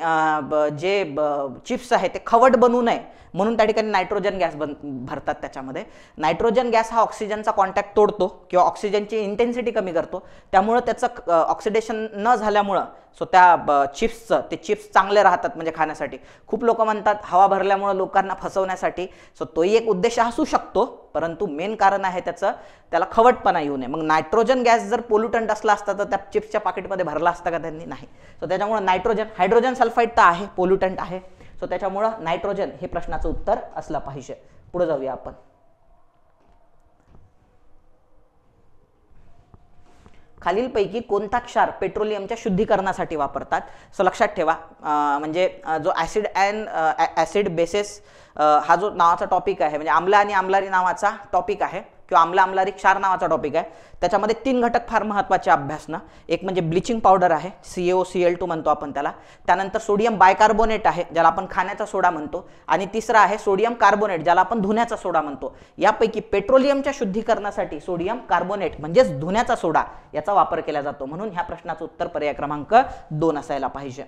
जे चिप्स आहे ते खवट बनू नये म्हणून त्या ठिकाणी नायट्रोजन गॅस भरतात त्याच्यामध्ये. नायट्रोजन गॅस हा ऑक्सिजनचा कॉन्टॅक्ट तोडतो किंवा ऑक्सिजनची इंटेन्सिटी कमी करतो, त्यामुळं त्याचं ऑक्सिडेशन न झाल्यामुळं सो त्या ते चिप्स चांगले राहतात म्हणजे खाण्यासाठी. खूप लोक म्हणतात हवा भरल्यामुळं लोकांना फसवण्यासाठी, सो तोही एक उद्देश असू शकतो, परंतु मेन कारण आहे त्याला खवटपणा येऊ नये. मग नायट्रोजन गॅस जर पोल्युटंट असला असता तर त्या चिप्सच्या पाकिटमध्ये भरला असता का त्यांनी? नाही. सो त्याच्यामुळं नायट्रोजन, हायड्रोजन सल्फाईड तर आहे, पोल्युटंट आहे. सो त्याच्यामुळं नायट्रोजन हे प्रश्नाचं उत्तर असलं पाहिजे. पुढे जाऊया आपण. खालीलपैकी कोणता क्षार पेट्रोलियमच्या शुद्धीकरणासाठी वापरतात? सो लक्षात ठेवा, म्हणजे जो ॲसिड बेसेस हा जो नावाचा टॉपिक आहे, म्हणजे आम्ल आणि आम्लारी नावाचा टॉपिक आहे किंवा आम्ल आम्लारी क्षार नावाचा टॉपिक आहे. त्याच्यामध्ये 3 घटक फार महत्त्वाचे अभ्यासणं. एक म्हणजे ब्लिचिंग पावडर आहे, CaOCl2 म्हणतो आपण त्याला. त्यानंतर सोडियम बायकार्बोनेट आहे, ज्याला आपण खाण्याचा सोडा म्हणतो. आणि तिसरा आहे सोडियम कार्बोनेट, ज्याला आपण धुण्याचा सोडा म्हणतो. यापैकी पेट्रोलियमच्या शुद्धीकरणासाठी सोडियम कार्बोनेट म्हणजेच धुण्याचा सोडा याचा वापर केला जातो. म्हणून ह्या प्रश्नाचं उत्तर पर्याय क्रमांक 2 असायला पाहिजे.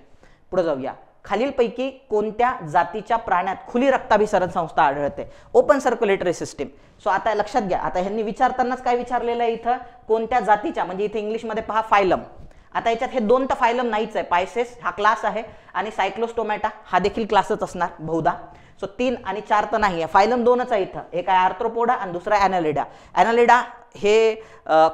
पुढे जाऊया. खालीलपैकी कोणत्या जातीच्या प्राण्यात खुली रक्ताभिसरण संस्था आढळते? Open circulatory system. सो आता लक्षात घ्या, आता ह्यांनी विचारतानाच काय विचारलेलं आहे इथं, कोणत्या जातीच्या, म्हणजे इथे इंग्लिशमध्ये पहा फायलम. आता याच्यात हे दोन तर फायलम नाहीच आहे, पायसेस हा क्लास आहे आणि सायक्लोस्टोमॅटा हा देखील क्लासच असणार बहुधा. सो 3 आणि 4 तर नाही आहे, फायलम 2च आहे इथं, एक आहे आर्थ्रोपोडा आणि दुसरा आहे ॲनालिडा. ॲनालिडा हे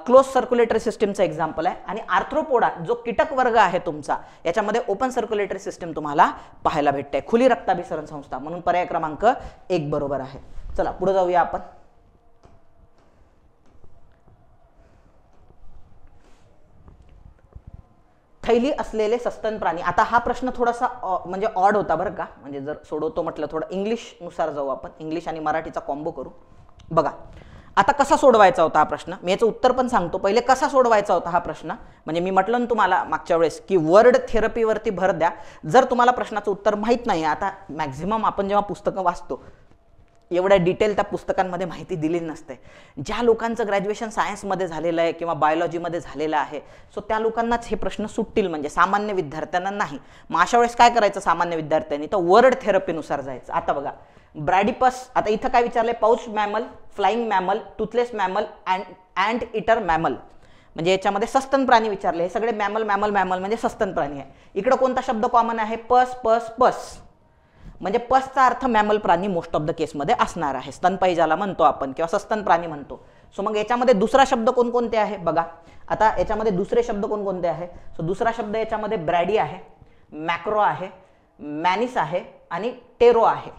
क्लोज सर्क्युलेटरी सिस्टीमचं एक्झाम्पल आहे आणि आर्थ्रोपोडा जो कीटक वर्ग आहे तुमचा, याच्यामध्ये ओपन सर्क्युलेटरी सिस्टीम तुम्हाला पाहायला भेटते, खुली रक्ताभिसरण संस्था. म्हणून पर्याय क्रमांक 1 बरोबर आहे. चला पुढे जाऊया आपण. थैली असलेले सस्तन प्राणी. आता हा प्रश्न थोडासा म्हणजे ऑड होता बरं का, म्हणजे जर सोडवतो म्हटलं थोडं इंग्लिश नुसार जाऊ आपण, इंग्लिश आणि मराठीचा कॉम्बो करू. बघा आता कसा सोडवायचा होता हा प्रश्न, मी याचं उत्तर पण सांगतो. पहिले कसा सोडवायचा होता हा प्रश्न, म्हणजे मी म्हटलं ना तुम्हाला मागच्या वेळेस की वर्ड थेरपीवरती भर द्या. जर तुम्हाला प्रश्नाचं उत्तर माहीत नाही, आता मॅक्झिमम आपण जेव्हा पुस्तकं वाचतो एवढ्या डिटेल त्या पुस्तकांमध्ये माहिती दिली नसते. ज्या लोकांचं ग्रॅज्युएशन सायन्समध्ये झालेलं आहे किंवा बायोलॉजीमध्ये झालेलं आहे, सो त्या लोकांनाच हे प्रश्न सुटतील, म्हणजे सामान्य विद्यार्थ्यांना नाही. मग अशा वेळेस काय करायचं सामान्य विद्यार्थ्यांनी, तर वर्ड थेरपीनुसार जायचं. आता बघा ब्रॅडिपस, आता इथं काय विचारलंय, pouch mammal, flying mammal, टुथलेस mammal and hitter mammal, म्हणजे याच्यामध्ये सस्तन प्राणी विचारले. हे सगळे मॅमल मॅमल मॅमल म्हणजे सस्तन प्राणी आहे. इकडं कोणता शब्द कॉमन आहे, पस पस पस, म्हणजे पसचा अर्थ मॅमल प्राणी मोस्ट ऑफ द केसमध्ये असणार आहे, स्तनपायी ज्याला म्हणतो आपण किंवा सस्तन प्राणी म्हणतो. सो मग याच्यामध्ये दुसरा शब्द कोणकोणते आहे बघा. आता याच्यामध्ये दुसरे शब्द कोणकोणते आहे, सो दुसरा शब्द याच्यामध्ये ब्रॅडी आहे, मॅक्रो आहे, मॅनिस आहे आणि टेरो आहे.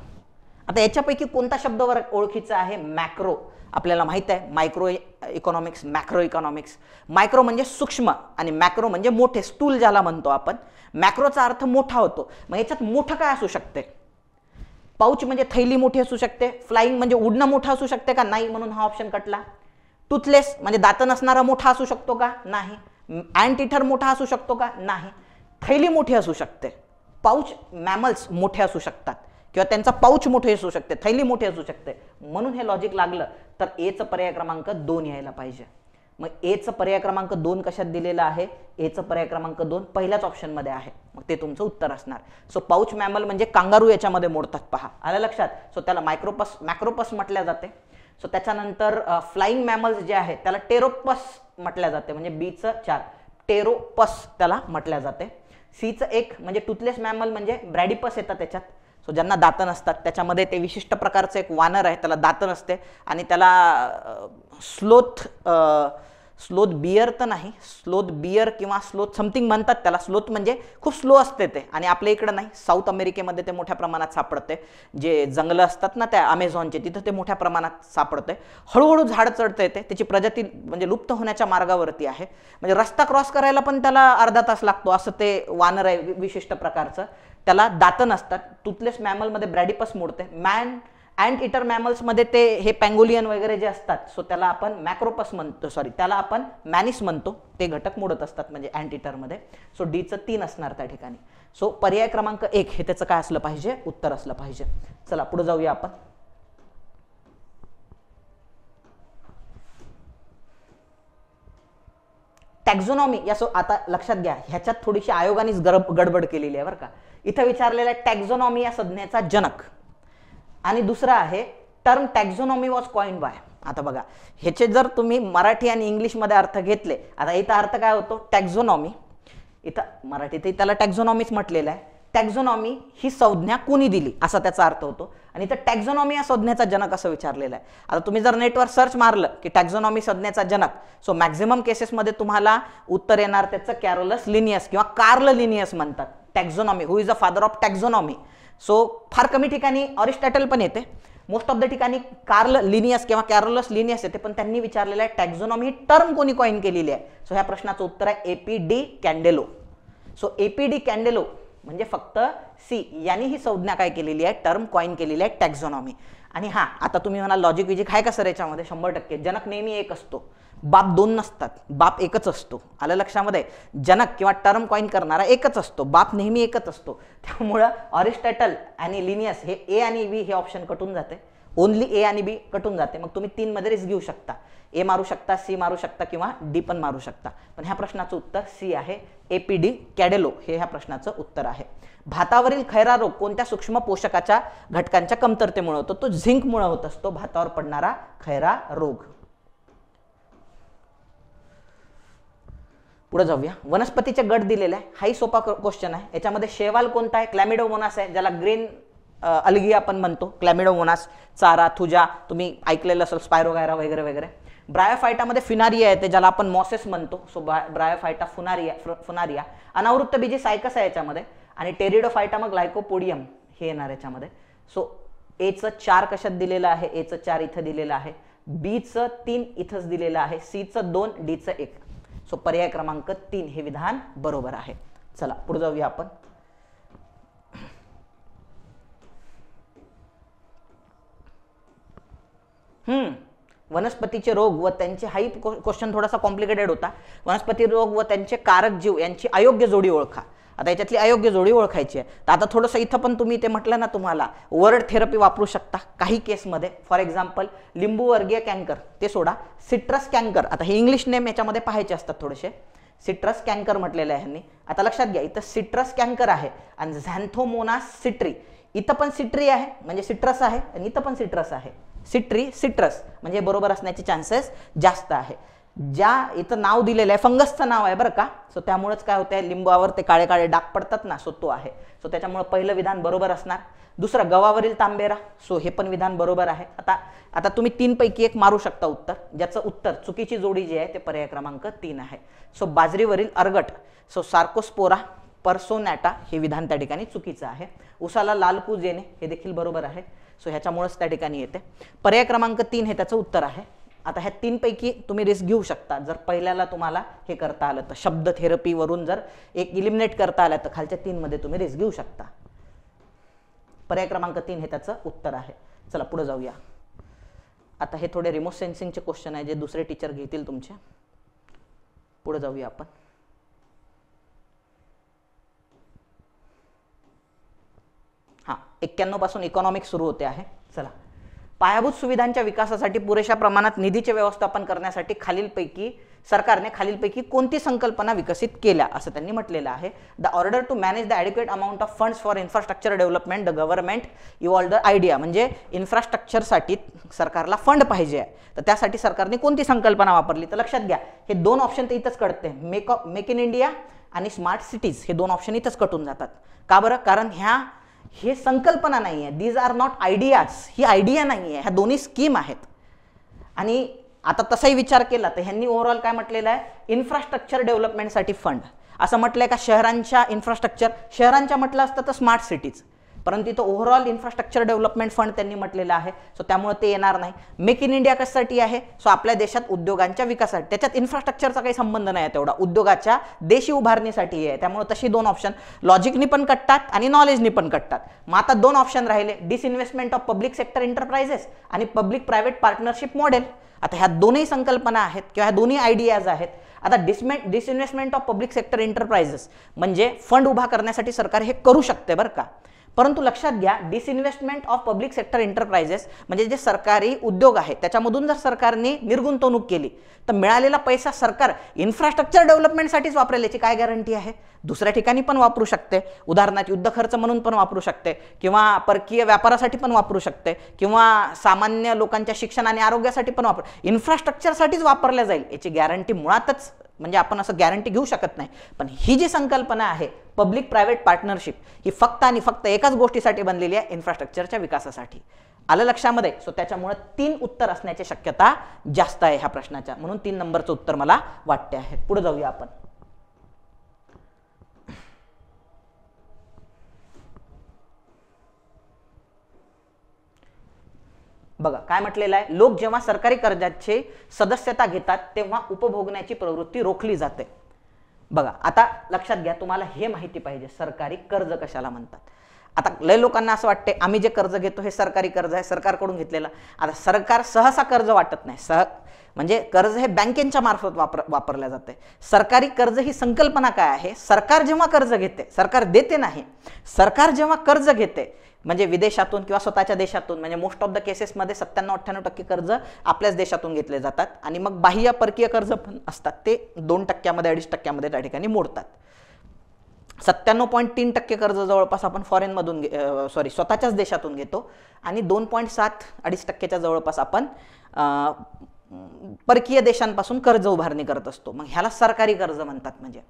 आता याच्यापैकी कोणता शब्द ओळखीचा आहे, मॅक्रो. आपल्याला माहित आहे micro economics, macro economics. Micro म्हणजे सूक्ष्म आणि मॅक्रो म्हणजे मोठे, स्थूल ज्याला म्हणतो आपण. मॅक्रोचा अर्थ मोठा होतो. मग याच्यात मोठं काय असू शकते, पाऊच म्हणजे थैली मोठी असू शकते, फ्लाइंग म्हणजे उडणं मोठं असू शकते का, नाही, म्हणून हा ऑप्शन कटला. टुथलेस म्हणजे दात नसणारा मोठा असू शकतो का, नाही. अँटीटर मोठा असू शकतो का, नाही. थैली मोठी असू शकते. पाऊच मॅमल्स मोठे असू शकतात किंवा त्यांचा पाऊच मोठे असू शकते, थैली मोठी असू शकते, म्हणून हे लॉजिक लागलं तर एचं पर्याय क्रमांक 2 यायला पाहिजे. मग एचं पर्याय क्रमांक 2 कशात दिलेला आहे, एचं पर्याय क्रमांक 2 पहिल्याच ऑप्शनमध्ये आहे, मग ते तुमचं उत्तर असणार. सो पाऊच मॅमल म्हणजे कांगारू याच्यामध्ये मोडतात, पहा आलं लक्षात. सो त्याला मॅक्रोपस म्हटल्या जाते. सो त्याच्यानंतर फ्लाइंग मॅमल्स जे आहेत त्याला टेरोपस म्हटल्या जाते, म्हणजे बीचं 4 टेरोपस त्याला म्हटल्या जाते. सीचं 1 म्हणजे टुथलेस मॅमल म्हणजे ब्रॅडिपस येतात त्याच्यात. सो ज्यांना दातं नसतात त्याच्यामध्ये ते विशिष्ट प्रकारचं एक वानर आहे, त्याला दातं नसते आणि त्याला स्लोथ बियर तर नाही, स्लोथ बियर किंवा स्लोथ समथिंग म्हणतात त्याला. स्लोथ म्हणजे खूप स्लो असते ते, आणि आपल्या इकडं नाही, साऊथ अमेरिकेमध्ये ते मोठ्या प्रमाणात सापडते. जे जंगलं असतात ना त्या अमेझॉनचे, तिथं ते मोठ्या प्रमाणात सापडते. हळूहळू झाड चढते ते, त्याची प्रजाती म्हणजे लुप्त होण्याच्या मार्गावरती आहे. म्हणजे रस्ता क्रॉस करायला पण त्याला अर्धा तास लागतो, असं ते वानर आहे विशिष्ट प्रकारचं. त्याला दातं नसतात. टुथलेस मॅमलमध्ये ब्रॅडिपस मोडते. अँड इटर मॅमल्समध्ये ते हे पँगोलियन वगैरे जे असतात, सो त्याला आपण मॅक्रोपस म्हणतो, त्याला आपण मॅनिस म्हणतो, ते घटक मोडत असतात म्हणजे अँट इटरमध्ये. सो डीचं 3 असणार त्या ठिकाणी. सो पर्याय क्रमांक 1 हे त्याचं काय असलं पाहिजे, उत्तर असलं पाहिजे. चला पुढे जाऊया आपण. टॅक्झोनॉमी या आता लक्षात घ्या, ह्याच्यात थोडीशी आयोगानेच गडबड केलेली आहे बरं का. इथं विचारलेला आहे टॅक्झोनॉमी या संज्ञेचा जनक, आणि दुसरा आहे टर्म टॅक्झोनॉमी वॉज कॉइन्ड बाय. आता बघा ह्याचे जर तुम्ही मराठी आणि इंग्लिशमध्ये अर्थ घेतले, आता इथं अर्थ काय होतो, टॅक्झोनॉमी, इथं मराठीत त्याला टॅक्झोनॉमीच म्हटलेलं आहे. टॅक्झोनॉमी ही संज्ञा कोणी दिली असा त्याचा अर्थ होतो, आणि इथं टॅक्झोनॉमी या संज्ञेचा जनक असं विचारलेलं आहे. आता तुम्ही जर नेटवर सर्च मारलं की टॅक्झोनॉमी संज्ञेचा जनक, सो मॅक्झिमम केसेसमध्ये तुम्हाला उत्तर येणार त्याचं कॅरोलस लिनियस किंवा कार्ल लिनियस म्हणतात. Taxonomy, who is the father of taxonomy. So फार कमी ठिकाणी अरिस्टॉटल पण येते, मोस्ट ऑफ द ठिकाणी कार्ल लिनियस किंवा कॅरोलस लिनियस येते, पण त्यांनी विचारलेलं आहे टॅक्झोनॉमी ही टर्म कोणी कॉइन केलेली आहे. सो ह्या प्रश्नाचं उत्तर आहे AP de Candolle. So AP de Candolle म्हणजे फक्त सी यांनी ही संज्ञा काय केलेली आहे, टर्म कॉइन केलेली आहे टॅक्झोनॉमी. आणि हा आता तुम्ही म्हणाल लॉजिक विजिक आहे का सर याच्यामध्ये? 100%. जनक नेहमी एक असतो, बाप दोन नसतात, बाप एकच असतो. आलं लक्षामध्ये? जनक किंवा टर्म कॉइन करणारा एकच असतो, बाप नेहमी एकच असतो. त्यामुळं अरिस्टॉटल आणि लिनियस हे ए आणि बी हे ऑप्शन कटून जाते, ओनली ए आणि बी कटून जाते. मग तुम्ही 3 मध्ये रिस्क घेऊ शकता, ए मारू शकता, सी मारू शकता किंवा डी पण मारू शकता. पण ह्या प्रश्नाचं उत्तर सी आहे, एपीडी कॅडेलो हे ह्या प्रश्नाचं उत्तर आहे. भातावरील खैरा रोग कोणत्या सूक्ष्म पोषकाच्या घटकांच्या कमतरतेमुळे होतो? तो झिंकमुळे होत असतो भातावर पडणारा खैरा रोग. पुढे जाऊया. वनस्पतीचे गट दिलेले आहे, हाही सोपा क्वेश्चन आहे. याच्यामध्ये शैवाल कोणता आहे? क्लॅमिडोमोनास आहे, ज्याला ग्रीन अलगी आपण म्हणतो. क्लॅमिडोमोनास, चारा, थुजा तुम्ही ऐकलेलं असेल, स्पायरोगायरा वगैरे वगैरे. ब्रायोफायटामध्ये फिनारिया येते, ज्याला आपण मॉसेस म्हणतो. So Bryophyta Funaria. अनावृत्त बीजी सायकस आहे याच्यामध्ये. आणि टेरिडोफायटा मग ग्लायकोपोडियम हे येणार याच्यामध्ये. सो एचं 4 कशात दिलेलं आहे? एचं 4 इथं दिलेलं आहे, बीचं 3 इथंच दिलेलं आहे, सीचं 2, डीचं 1. सो पर्याय क्रमांक 3 हे विधान बरोबर आहे. चला पुढे जाऊया आपण. वनस्पतीचे रोग व त्यांचे, हाही क्वेश्चन थोडासा कॉम्प्लिकेटेड होता. वनस्पती रोग व त्यांचे कारक जीव यांची अयोग्य जोडी ओळखा. आता याच्यातली अयोग्य जोडी ओळखायची आहे. तर आता थोडंसं इथं पण तुम्ही ते म्हटलं ना, तुम्हाला वर्ड थेरपी वापरू शकता काही केसमध्ये. फॉर एक्झाम्पल लिंबू वर्गीय कॅन्कर ते सोडा, सिट्रस कॅन्कर. आता हे इंग्लिश नेम याच्यामध्ये पाहायचे असतात थोडेसे. सिट्रस कॅन्कर म्हटलेलं आहे ह्यांनी. आता लक्षात घ्या, इथं सिट्रस कॅन्कर आहे आणि झॅन्थोमोनास सिट्री. इथं पण सिट्री आहे म्हणजे सिट्रस आहे, आणि इथं पण सिट्रस आहे. सिट्री सिट्रस म्हणजे बरोबर असण्याचे चान्सेस जास्त आहे. ज्या इथं नाव दिलेलं आहे फंगसचं नाव आहे बरं का. सो त्यामुळेच काय होतंय, लिंबावर ते काळे काळे डाग पडतात ना, सो तो आहे. सो त्याच्यामुळे पहिलं विधान बरोबर असणार. दुसरं गव्हावरील तांबेरा, सो हे पण विधान बरोबर आहे. आता तुम्ही 3 पैकी 1 मारू शकता उत्तर, ज्याचं उत्तर चुकीची जोडी जी आहे ते पर्याय क्रमांक 3 आहे. सो बाजरीवरील अर्गट, सो सार्कोस्पोरा पर्सोनॅटा हे विधान त्या ठिकाणी चुकीचं आहे. उसाला लाल कूज येणे हे देखील बरोबर आहे. सो ह्याच्यामुळेच त्या ठिकाणी येते. पर्याय क्रमांक 3 हे त्याचं उत्तर आहे. आता ह्या 3 पैकी तुम्ही रिस्क घेऊ शकता. जर पहिल्याला तुम्हाला हे करता आलं तर, शब्द थेरपीवरून जर एक इलिमिनेट करता आलं तर खालच्या 3 मध्ये तुम्ही रिस्क घेऊ शकता. पर्याय क्रमांक 3 हे त्याचं उत्तर आहे. चला पुढे जाऊया. आता हे थोडे रिमोट सेन्सिंगचे क्वेश्चन आहे, जे दुसरे टीचर घेतील तुमचे. पुढे जाऊया आपण. हां, 91 पासून इकॉनॉमिक्स सुरू होते आहे. चला, पायाभूत सुविधांच्या विकासासाठी पुरेशा प्रमाणात निधीचे व्यवस्थापन करण्यासाठी सरकारने खालीलपैकी कोणती संकल्पना विकसित केल्या असं त्यांनी म्हटलेलं आहे. The order to manage the adequate amount of funds for infrastructure development the government evolved the idea. म्हणजे इन्फ्रास्ट्रक्चरसाठी सरकारला फंड पाहिजे आहे, तर त्यासाठी सरकारने कोणती संकल्पना वापरली? तर लक्षात घ्या, हे 2 ऑप्शन तर इथंच कळते. मेक इन इंडिया आणि स्मार्ट सिटीज हे 2 ऑप्शन इथंच कटून जातात. का बरं? कारण हे संकल्पना नाही आहे. These are not ideas. ही आयडिया नाही आहे, ह्या दोन्ही स्कीम आहेत. आणि आता तसाही विचार केला तर ह्यांनी ओव्हरऑल काय म्हटलेलं आहे? इन्फ्रास्ट्रक्चर डेव्हलपमेंटसाठी फंड असं म्हटलंय का? शहरांच्या इन्फ्रास्ट्रक्चर, शहरांच्या म्हटलं असतं तर स्मार्ट सिटीज, परंतु इथं ओव्हरऑल इन्फ्रास्ट्रक्चर डेव्हलपमेंट फंड त्यांनी म्हटलेलं आहे. सो त्यामुळे ते येणार नाही. मेक इन इंडिया कशासाठी आहे? सो आपल्या देशात उद्योगांच्या विकासासाठी. त्याच्यात इन्फ्रास्ट्रक्चरचा काही संबंध नाही तेवढा, उद्योगाच्या देशी उभारणीसाठी आहे. त्यामुळे तशी 2 ऑप्शन लॉजिकनी पण कटतात आणि नॉलेजनी पण कटतात. मग आता 2 ऑप्शन राहिले, disinvestment of public sector enterprises आणि पब्लिक प्रायव्हेट पार्टनरशिप मॉडेल. आता ह्या दोन्ही संकल्पना आहेत किंवा ह्या दोन्ही आयडियाज आहेत. आता disinvestment of public sector enterprises म्हणजे फंड उभा करण्यासाठी सरकार हे करू शकते बरं का. परंतु लक्षात घ्या, disinvestment of public sector enterprises म्हणजे जे सरकारी उद्योग आहेत त्याच्यामधून जर सरकारने निर्गुंतवणूक केली तर मिळालेला पैसा सरकार इन्फ्रास्ट्रक्चर डेव्हलपमेंटसाठीच वापरेल याची काय गॅरंटी आहे? दुसऱ्या ठिकाणी पण वापरू शकते, उदाहरणार्थ युद्ध खर्च म्हणून पण वापरू शकते, किंवा परकीय व्यापारासाठी पण वापरू शकते, किंवा सामान्य लोकांच्या शिक्षण आणि आरोग्यासाठी पण इन्फ्रास्ट्रक्चरसाठीच वापरल्या जाईल याची गॅरंटी मुळातच म्हणजे आपण असं गॅरंटी घेऊ शकत नाही. पण ही जी संकल्पना आहे पब्लिक प्रायव्हेट पार्टनरशिप, ही फक्त आणि फक्त एकाच गोष्टीसाठी बनलेली आहे, इन्फ्रास्ट्रक्चरच्या विकासासाठी. आलं लक्षामध्ये? सो त्याच्यामुळे 3 उत्तर असण्याची शक्यता जास्त आहे ह्या प्रश्नाच्या, म्हणून 3 नंबरचं उत्तर मला वाटते आहे. पुढे जाऊया आपण. बघा काय म्हटलेलं आहे, लोक जेव्हा सरकारी कर्जाची सदस्यता घेतात तेव्हा उपभोगण्याची प्रवृत्ती रोखली जाते. बघा आता लक्षात घ्या, तुम्हाला हे माहिती पाहिजे सरकारी कर्ज कशाला म्हणतात. आता लय लोकांना असं वाटते आम्ही जे कर्ज घेतो हे सरकारी कर्ज आहे, सरकारकडून घेतलेलं. आता सरकार सहसा कर्ज वाटत नाही, म्हणजे कर्ज हे बँकेच्या मार्फत वापरल्या जाते. सरकारी कर्ज ही संकल्पना काय आहे, सरकार जेव्हा कर्ज घेते, सरकार देते नाही, सरकार जेव्हा कर्ज घेते म्हणजे विदेशातून किंवा स्वतःच्या देशातून, म्हणजे मोस्ट ऑफ द केसेसमध्ये 97-98% कर्ज आपल्याच देशातून घेतले जातात आणि मग बाह्य परकीय कर्ज पण असतात, ते 2%मध्ये 2.5%मध्ये त्या ठिकाणी मोडतात. 97.3% कर्ज जवळपास आपण फॉरेनमधून स्वतःच्याच देशातून घेतो आणि 2.7-2.5%च्या जवळपास आपण परकीय देशांपासून कर्ज उभारणी करत असतो. मग ह्याला सरकारी कर्ज म्हणतात. म्हणजे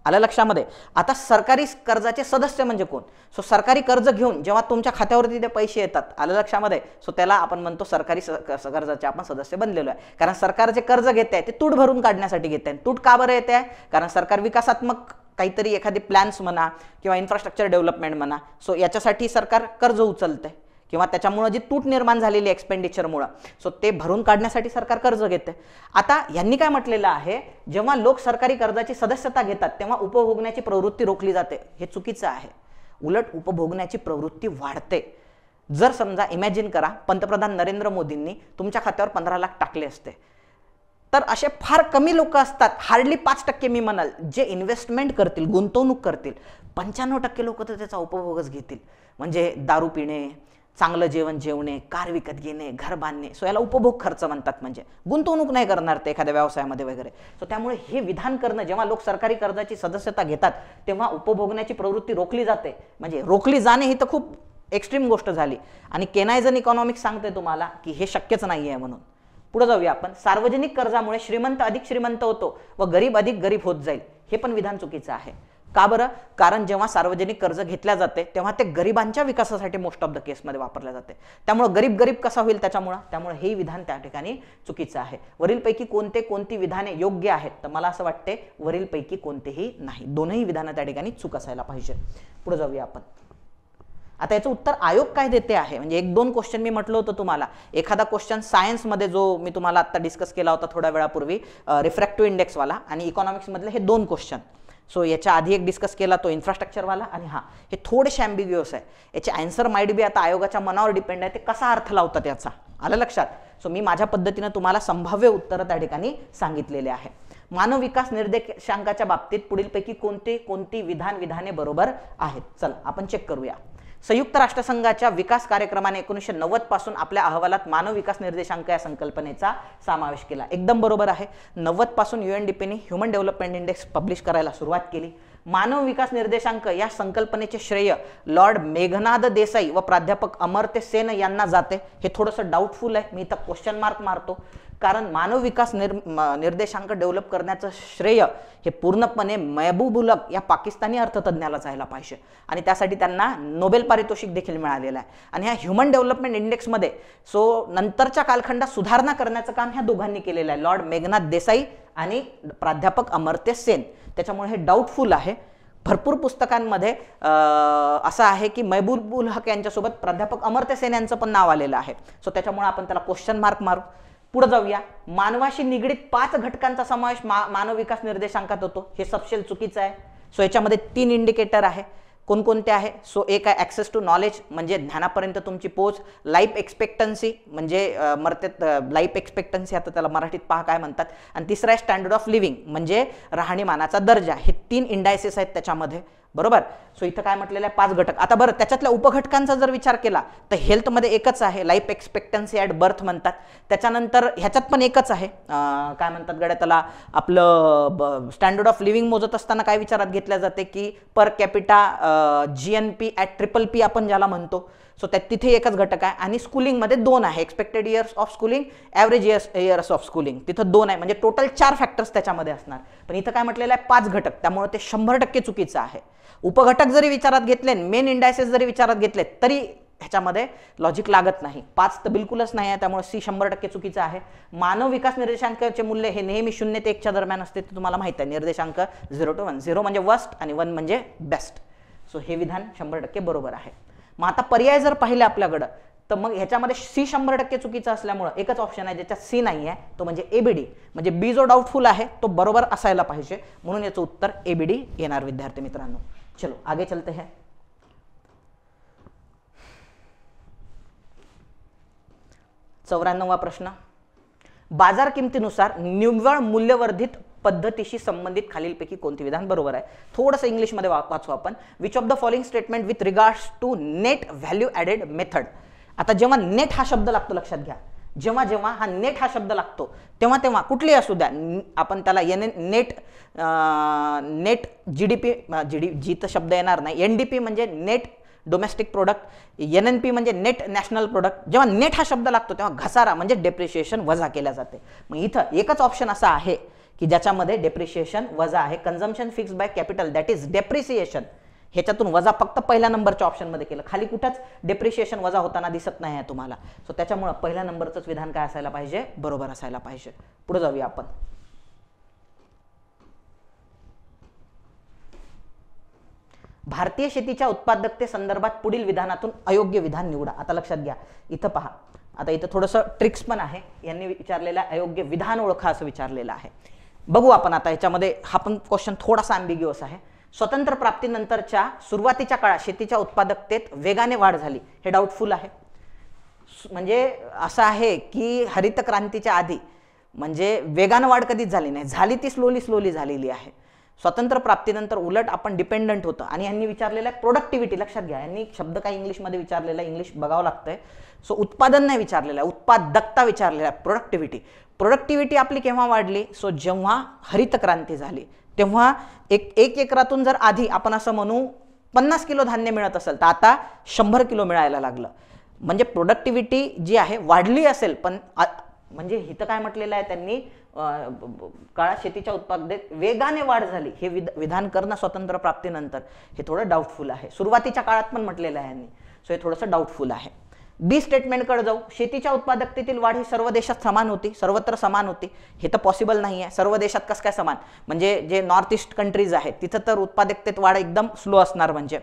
आलं लक्षामध्ये. आता सरकारी कर्जाचे सदस्य म्हणजे कोण? सो सरकारी कर्ज घेऊन जेव्हा तुमच्या खात्यावरती ते पैसे येतात, आलं लक्षामध्ये, सो त्याला आपण म्हणतो सरकारी कर्जाचे आपण सदस्य बनलेलो आहे. कारण सरकार जे कर्ज घेत आहे ते तूट भरून काढण्यासाठी घेत आहे. तूट का बरं येते आहे? कारण सरकार विकासात्मक काहीतरी एखादी प्लॅन्स म्हणा किंवा इन्फ्रास्ट्रक्चर डेव्हलपमेंट म्हणा, सो याच्यासाठी सरकार कर्ज उचलते किंवा त्याच्यामुळे जी तूट निर्माण झालेली एक्सपेंडिचरमुळे, सो ते भरून काढण्यासाठी सरकार कर्ज घेते. आता यांनी काय म्हटलेलं आहे, जेव्हा लोक सरकारी कर्जाची सदस्यता घेतात तेव्हा उपभोगण्याची प्रवृत्ती रोखली जाते. हे चुकीचं आहे. उलट उपभोगण्याची प्रवृत्ती वाढते. जर समजा इमॅजिन करा पंतप्रधान नरेंद्र मोदींनी तुमच्या खात्यावर 15 लाख टाकले असते, तर असे फार कमी लोक असतात, हार्डली 5% मी म्हणाल, जे इन्व्हेस्टमेंट करतील, गुंतवणूक करतील. 95% लोक तर त्याचा उपभोगच घेतील. म्हणजे दारू पिणे, चांगलं जेवण जेवणे, कार विकत घेणे, घर बांधणे, सो याला उपभोग खर्च म्हणतात. म्हणजे गुंतवणूक नाही करणार ते एखाद्या व्यवसायामध्ये वगैरे. सो त्यामुळे हे विधान करणं, जेव्हा लोक सरकारी कर्जाची सदस्यता घेतात तेव्हा उपभोगण्याची प्रवृत्ती रोखली जाते. म्हणजे रोखली जाणे ही तर खूप एक्स्ट्रीम गोष्ट झाली आणि केनायझन इकॉनॉमिक्स सांगते तुम्हाला की हे शक्यच नाही आहे. म्हणून पुढे जाऊया आपण. सार्वजनिक कर्जामुळे श्रीमंत अधिक श्रीमंत होतो व गरीब अधिक गरीब होत जाईल, हे पण विधान चुकीचं आहे. का बरं? कारण जेव्हा सार्वजनिक कर्ज घेतल्या जाते तेव्हा ते गरिबांच्या विकासासाठी मोस्ट ऑफ द केसमध्ये वापरल्या जाते. त्यामुळे गरीब कसा होईल त्यामुळे हे विधान त्या ठिकाणी चुकीचं आहे. वरीलपैकी कोणती विधाने योग्य आहेत? तर मला असं वाटते वरीलपैकी कोणतेही नाही. दोनही विधानं त्या ठिकाणी चूक असायला पाहिजे. पुढे जाऊया आपण. आता याचं उत्तर आयोग काय देते आहे. म्हणजे 1-2 क्वेश्चन मी म्हटलं होतं तुम्हाला. एखादा क्वेश्चन सायन्समध्ये जो मी तुम्हाला आता डिस्कस केला होता थोड्या वेळापूर्वी, रिफ्रॅक्टिव्ह इंडेक्सवाला, आणि इकॉनॉमिक्समधले हे 2 क्वेश्चन. सो याच्या आधी एक डिस्कस केला तो इन्फ्रास्ट्रक्चरवाला, आणि हे थोडेसे ॲम्बिग्युअस आहे. याचे आन्सर माइट बी आता आयोगाच्या मनावर डिपेंड आहे, ते कसा अर्थ लावतात याचा. आलं लक्षात? सो मी माझ्या पद्धतीनं तुम्हाला संभाव्य उत्तरं त्या ठिकाणी सांगितलेले आहे. मानव विकास निर्देशांकाच्या बाबतीत पुढीलपैकी कोणती विधाने बरोबर आहेत? चला आपण चेक करूया. संयुक्त राष्ट्रसंघाच्या विकास कार्यक्रमाने 1990 पासून आपल्या अहवालात मानव विकास निर्देशांक या संकल्पनेचा समावेश केला. एकदम बरोबर आहे. 90 पासून UNDPने ह्युमन डेव्हलपमेंट इंडेक्स पब्लिश करायला सुरुवात केली. मानव विकास निर्देशांक या संकल्पनेचे श्रेय लॉर्ड मेघनाद देसाई व प्राध्यापक अमर्त्य सेन यांना जाते. हे थोडंसं डाऊटफुल आहे, मी इथं क्वेश्चन मार्क मारतो. कारण मानव विकास निर्देशांक डेव्हलप करण्याचं श्रेय हे पूर्णपणे महबूबुलक या पाकिस्तानी अर्थतज्ञाला जायला पाहिजे आणि त्यासाठी त्यांना नोबेल पारितोषिक देखील मिळालेलं आहे. आणि ह्या ह्युमन डेव्हलपमेंट इंडेक्समध्ये नंतरच्या कालखंडात सुधारणा करण्याचं काम ह्या दोघांनी केलेलं आहे, लॉर्ड मेघनाद देसाई आणि प्राध्यापक अमर्त्य सेन. त्याच्यामुळे हे डाऊटफुल आहे. भरपूर पुस्तकांमध्ये असं आहे की महबूबुल हक यांच्यासोबत प्राध्यापक अमर्त्य सेन यांचं पण नाव आलेलं आहे. सो त्याच्यामुळे आपण त्याला क्वेश्चन मार्क मारू. पुढे जाऊया. मानवाशी निगडीत 5 घटकांचा समावेश मानव विकास निर्देशांकात होतो. हे सपशेल चुकीचं आहे. सो याच्यामध्ये 3 इंडिकेटर आहे. कोणकोणते आहे? सो एक आहे ॲक्सेस टू नॉलेज, म्हणजे ज्ञानापर्यंत तुमची पोच. लाईफ एक्सपेक्टन्सी, म्हणजे लाईफ एक्सपेक्टन्सी, आता त्याला मराठीत पहा काय म्हणतात. आणि तिसरा आहे स्टँडर्ड ऑफ लिव्हिंग, म्हणजे राहणीमानाचा दर्जा. हे 3 इंडायसेस आहेत त्याच्यामध्ये. बरोबर. सो इथं काय म्हटलेलं आहे? 5 घटक. आता बरं, त्याच्यातल्या उपघटकांचा जर विचार केला तर हेल्थमध्ये एकच आहे, लाईफ एक्सपेक्टन्सी ॲट बर्थ म्हणतात. त्याच्यानंतर ह्याच्यात पण एकच आहे, काय म्हणतात गड्या त्याला, आपलं स्टँडर्ड ऑफ लिव्हिंग मोजत असताना काय विचारात घेतल्या जाते की per capita GNP at PPP आपण ज्याला म्हणतो. सो तिथे एकच घटक आहे. आणि स्कूलिंगमध्ये 2 आहे, expected years of schooling, average years of schooling, तिथं 2 आहे. म्हणजे टोटल 4 फॅक्टर्स त्याच्यामध्ये असणार. पण इथं काय म्हटलेलं आहे? 5 घटक. त्यामुळे ते 100% चुकीचं आहे. उपघटक जरी विचारात घेतले, मेन इंडायसेस जरी विचारात घेतले, तरी ह्याच्यामध्ये लॉजिक लागत नाही. 5 तर बिलकुलच नाही आहे. त्यामुळे C 100% चुकीचं आहे. मानव विकास निर्देशांकाचे मूल्य हे नेहमी 0 ते 1च्या दरम्यान असते, ते तुम्हाला माहिती आहे. निर्देशांक 0 to 1. 0 म्हणजे वर्स्ट आणि 1 म्हणजे बेस्ट. सो हे विधान 100% बरोबर आहे. मग आता पर्याय जर पाहिले आपल्याकडं, तर मग ह्याच्यामध्ये C 100% चुकीचं असल्यामुळं एकच ऑप्शन आहे ज्याच्यात C नाही आहे, तो म्हणजे ABD. म्हणजे B जो डाऊटफुल आहे तो बरोबर असायला पाहिजे, म्हणून याचं उत्तर ABD येणार विद्यार्थी मित्रांनो. चलो आगे चलते हैं. 94वा प्रश्न, बाजार किमतीनुसार निव्वळ मूल्यवर्धित पद्धतीशी संबंधित खालीलपैकी कोणते विधान बरोबर आहे? थोडंसं इंग्लिशमध्ये वाचू आपण. Which of the following statement with regards to net value added method. आता जेव्हा नेट हा शब्द लागतो, लक्षात घ्या, जेव्हा जेव्हा हा नेट हा शब्द लागतो तेव्हा तेव्हा कुठली असू द्या, आपण त्याला नेट जीडीपी, जी तर शब्द येणार नाही, एनडीपी म्हणजे नेट डोमेस्टिक प्रोडक्ट, एनएनपी म्हणजे नेट नॅशनल प्रोडक्ट, जेव्हा नेट हा शब्द लागतो तेव्हा घसारा म्हणजे डेप्रिशिएशन वजा केल्या जाते. मग इथं एकच ऑप्शन असा आहे की ज्याच्यामध्ये डेप्रिशिएशन वजा आहे. Consumption fix by capital that is depreciation, ह्याच्यातून वजा फक्त पहिल्या नंबरच्या ऑप्शनमध्ये केलं, खाली कुठंच डेप्रिशिएशन वजा होताना दिसत नाही आहे तुम्हाला. सो त्याच्यामुळे पहिल्या नंबरचंच विधान काय असायला पाहिजे? बरोबर असायला पाहिजे. पुढे जाऊया आपण. भारतीय शेतीच्या उत्पादकतेसंदर्भात पुढील विधानातून अयोग्य विधान निवडा. आता लक्षात घ्या, इथं पहा, आता इथं थोडंसं ट्रिक्स पण आहे. यांनी विचारलेला अयोग्य विधान ओळखा असं विचारलेलं आहे. बघू आपण आता याच्यामध्ये. हा पण क्वेश्चन थोडासा अँबिग्युअस आहे. स्वतंत्र प्राप्तीनंतरच्या सुरुवातीच्या काळात शेतीच्या उत्पादकतेत वेगाने वाढ झाली, हे डाऊटफुल आहे. म्हणजे असं आहे की हरित क्रांतीच्या आधी म्हणजे वेगानं वाढ कधीच झाली नाही, झाली ती स्लोली झालेली आहे. स्वतंत्र प्राप्तीनंतर उलट आपण डिपेंडंट होतं. आणि यांनी विचारलेलं आहे प्रोडक्टिव्हिटी. लक्षात घ्या, यांनी शब्द काय इंग्लिशमध्ये विचारलेला आहे, इंग्लिश बघावं लागतंय. सो उत्पादन नाही विचारलेलं आहे, उत्पादकता विचारलेला आहे, प्रोडक्टिव्हिटी आपली केव्हा वाढली? सो जेव्हा हरित क्रांती झाली तेव्हा एक एकरातून जर आधी आपण असं म्हणू 50 किलो धान्य मिळत असेल तर आता 100 किलो मिळायला लागलं. म्हणजे प्रोडक्टिव्हिटी जी आहे वाढली असेल, पण म्हणजे इथं काय म्हटलेलं आहे त्यांनी, काळात शेतीच्या उत्पादकतेत वेगाने वाढ झाली, हे विधान करणं स्वतंत्र प्राप्तीनंतर हे थोडं डाऊटफुल आहे. सुरुवातीच्या काळात पण म्हटलेलं आहे यांनी, सो हे थोडंसं डाऊटफुल आहे. बी स्टेटमेंटकडे जाऊ. शेतीच्या उत्पादकतेतील वाढ ही सर्व देशात समान होती, सर्वत्र समान होती, हे तर पॉसिबल नाही आहे. सर्व देशात कसं काय समान? म्हणजे जे नॉर्थ ईस्ट कंट्रीज आहेत तिथं तर उत्पादकतेत वाढ एकदम स्लो असणार. म्हणजे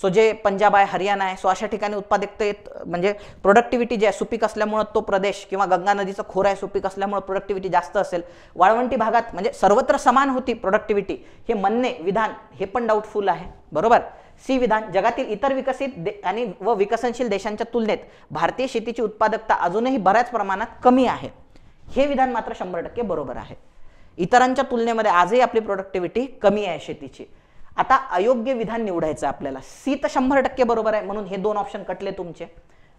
सो जे पंजाब आहे, हरियाणा आहे, सो अशा ठिकाणी उत्पादकतेत म्हणजे प्रोडक्टिव्हिटी जे आहे सुपीक असल्यामुळे तो प्रदेश किंवा गंगा नदीचं खोरं आहे सुपीक असल्यामुळे प्रोडक्टिव्हिटी जास्त असेल. वाळवंटी भागात म्हणजे सर्वत्र समान होती प्रोडक्टिव्हिटी, हे म्हणणे विधान हे पण डाऊटफुल आहे. बरोबर. सी विधान, जगातील इतर विकसित आणि विकसनशील देशांच्या तुलनेत भारतीय शेतीची उत्पादकता अजूनही बऱ्याच प्रमाणात कमी आहे, हे विधान मात्र 100% बरोबर आहे. इतरांच्या तुलनेमध्ये आजही आपली प्रोडक्टिव्हिटी कमी आहे शेतीची. आता अयोग्य विधान निवडायचं आपल्याला. सी तर 100% बरोबर आहे, म्हणून हे दोन ऑप्शन कटले तुमचे.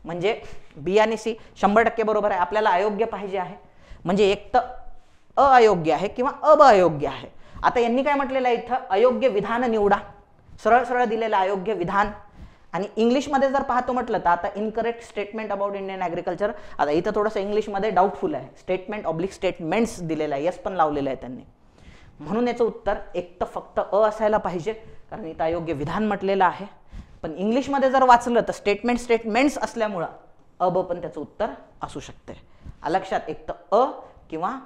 म्हणजे बी आणि सी 100% बरोबर आहे. आपल्याला अयोग्य पाहिजे आहे, म्हणजे एक तर अयोग्य आहे किंवा अयोग्य आहे. आता यांनी काय म्हटलेलं आहे इथं, अयोग्य विधान निवडा. सरळ सरळ दिलेलं अयोग्य विधान. आणि इंग्लिशमध्ये जर पाहतो म्हटलं तर आता incorrect statement about Indian agriculture, आता इथं थोडंसं इंग्लिशमध्ये डाऊटफुल आहे. स्टेटमेंट्स दिलेलं आहे, यस पण लावलेलं आहे त्यांनी. म्हणून याचं उत्तर एक तर फक्त असायला पाहिजे, कारण इथं अयोग्य विधान म्हटलेलं आहे. पण इंग्लिशमध्ये जर वाचलं तर स्टेटमेंट्स असल्यामुळं पण त्याचं उत्तर असू शकते. लक्षात, एक तर किंवा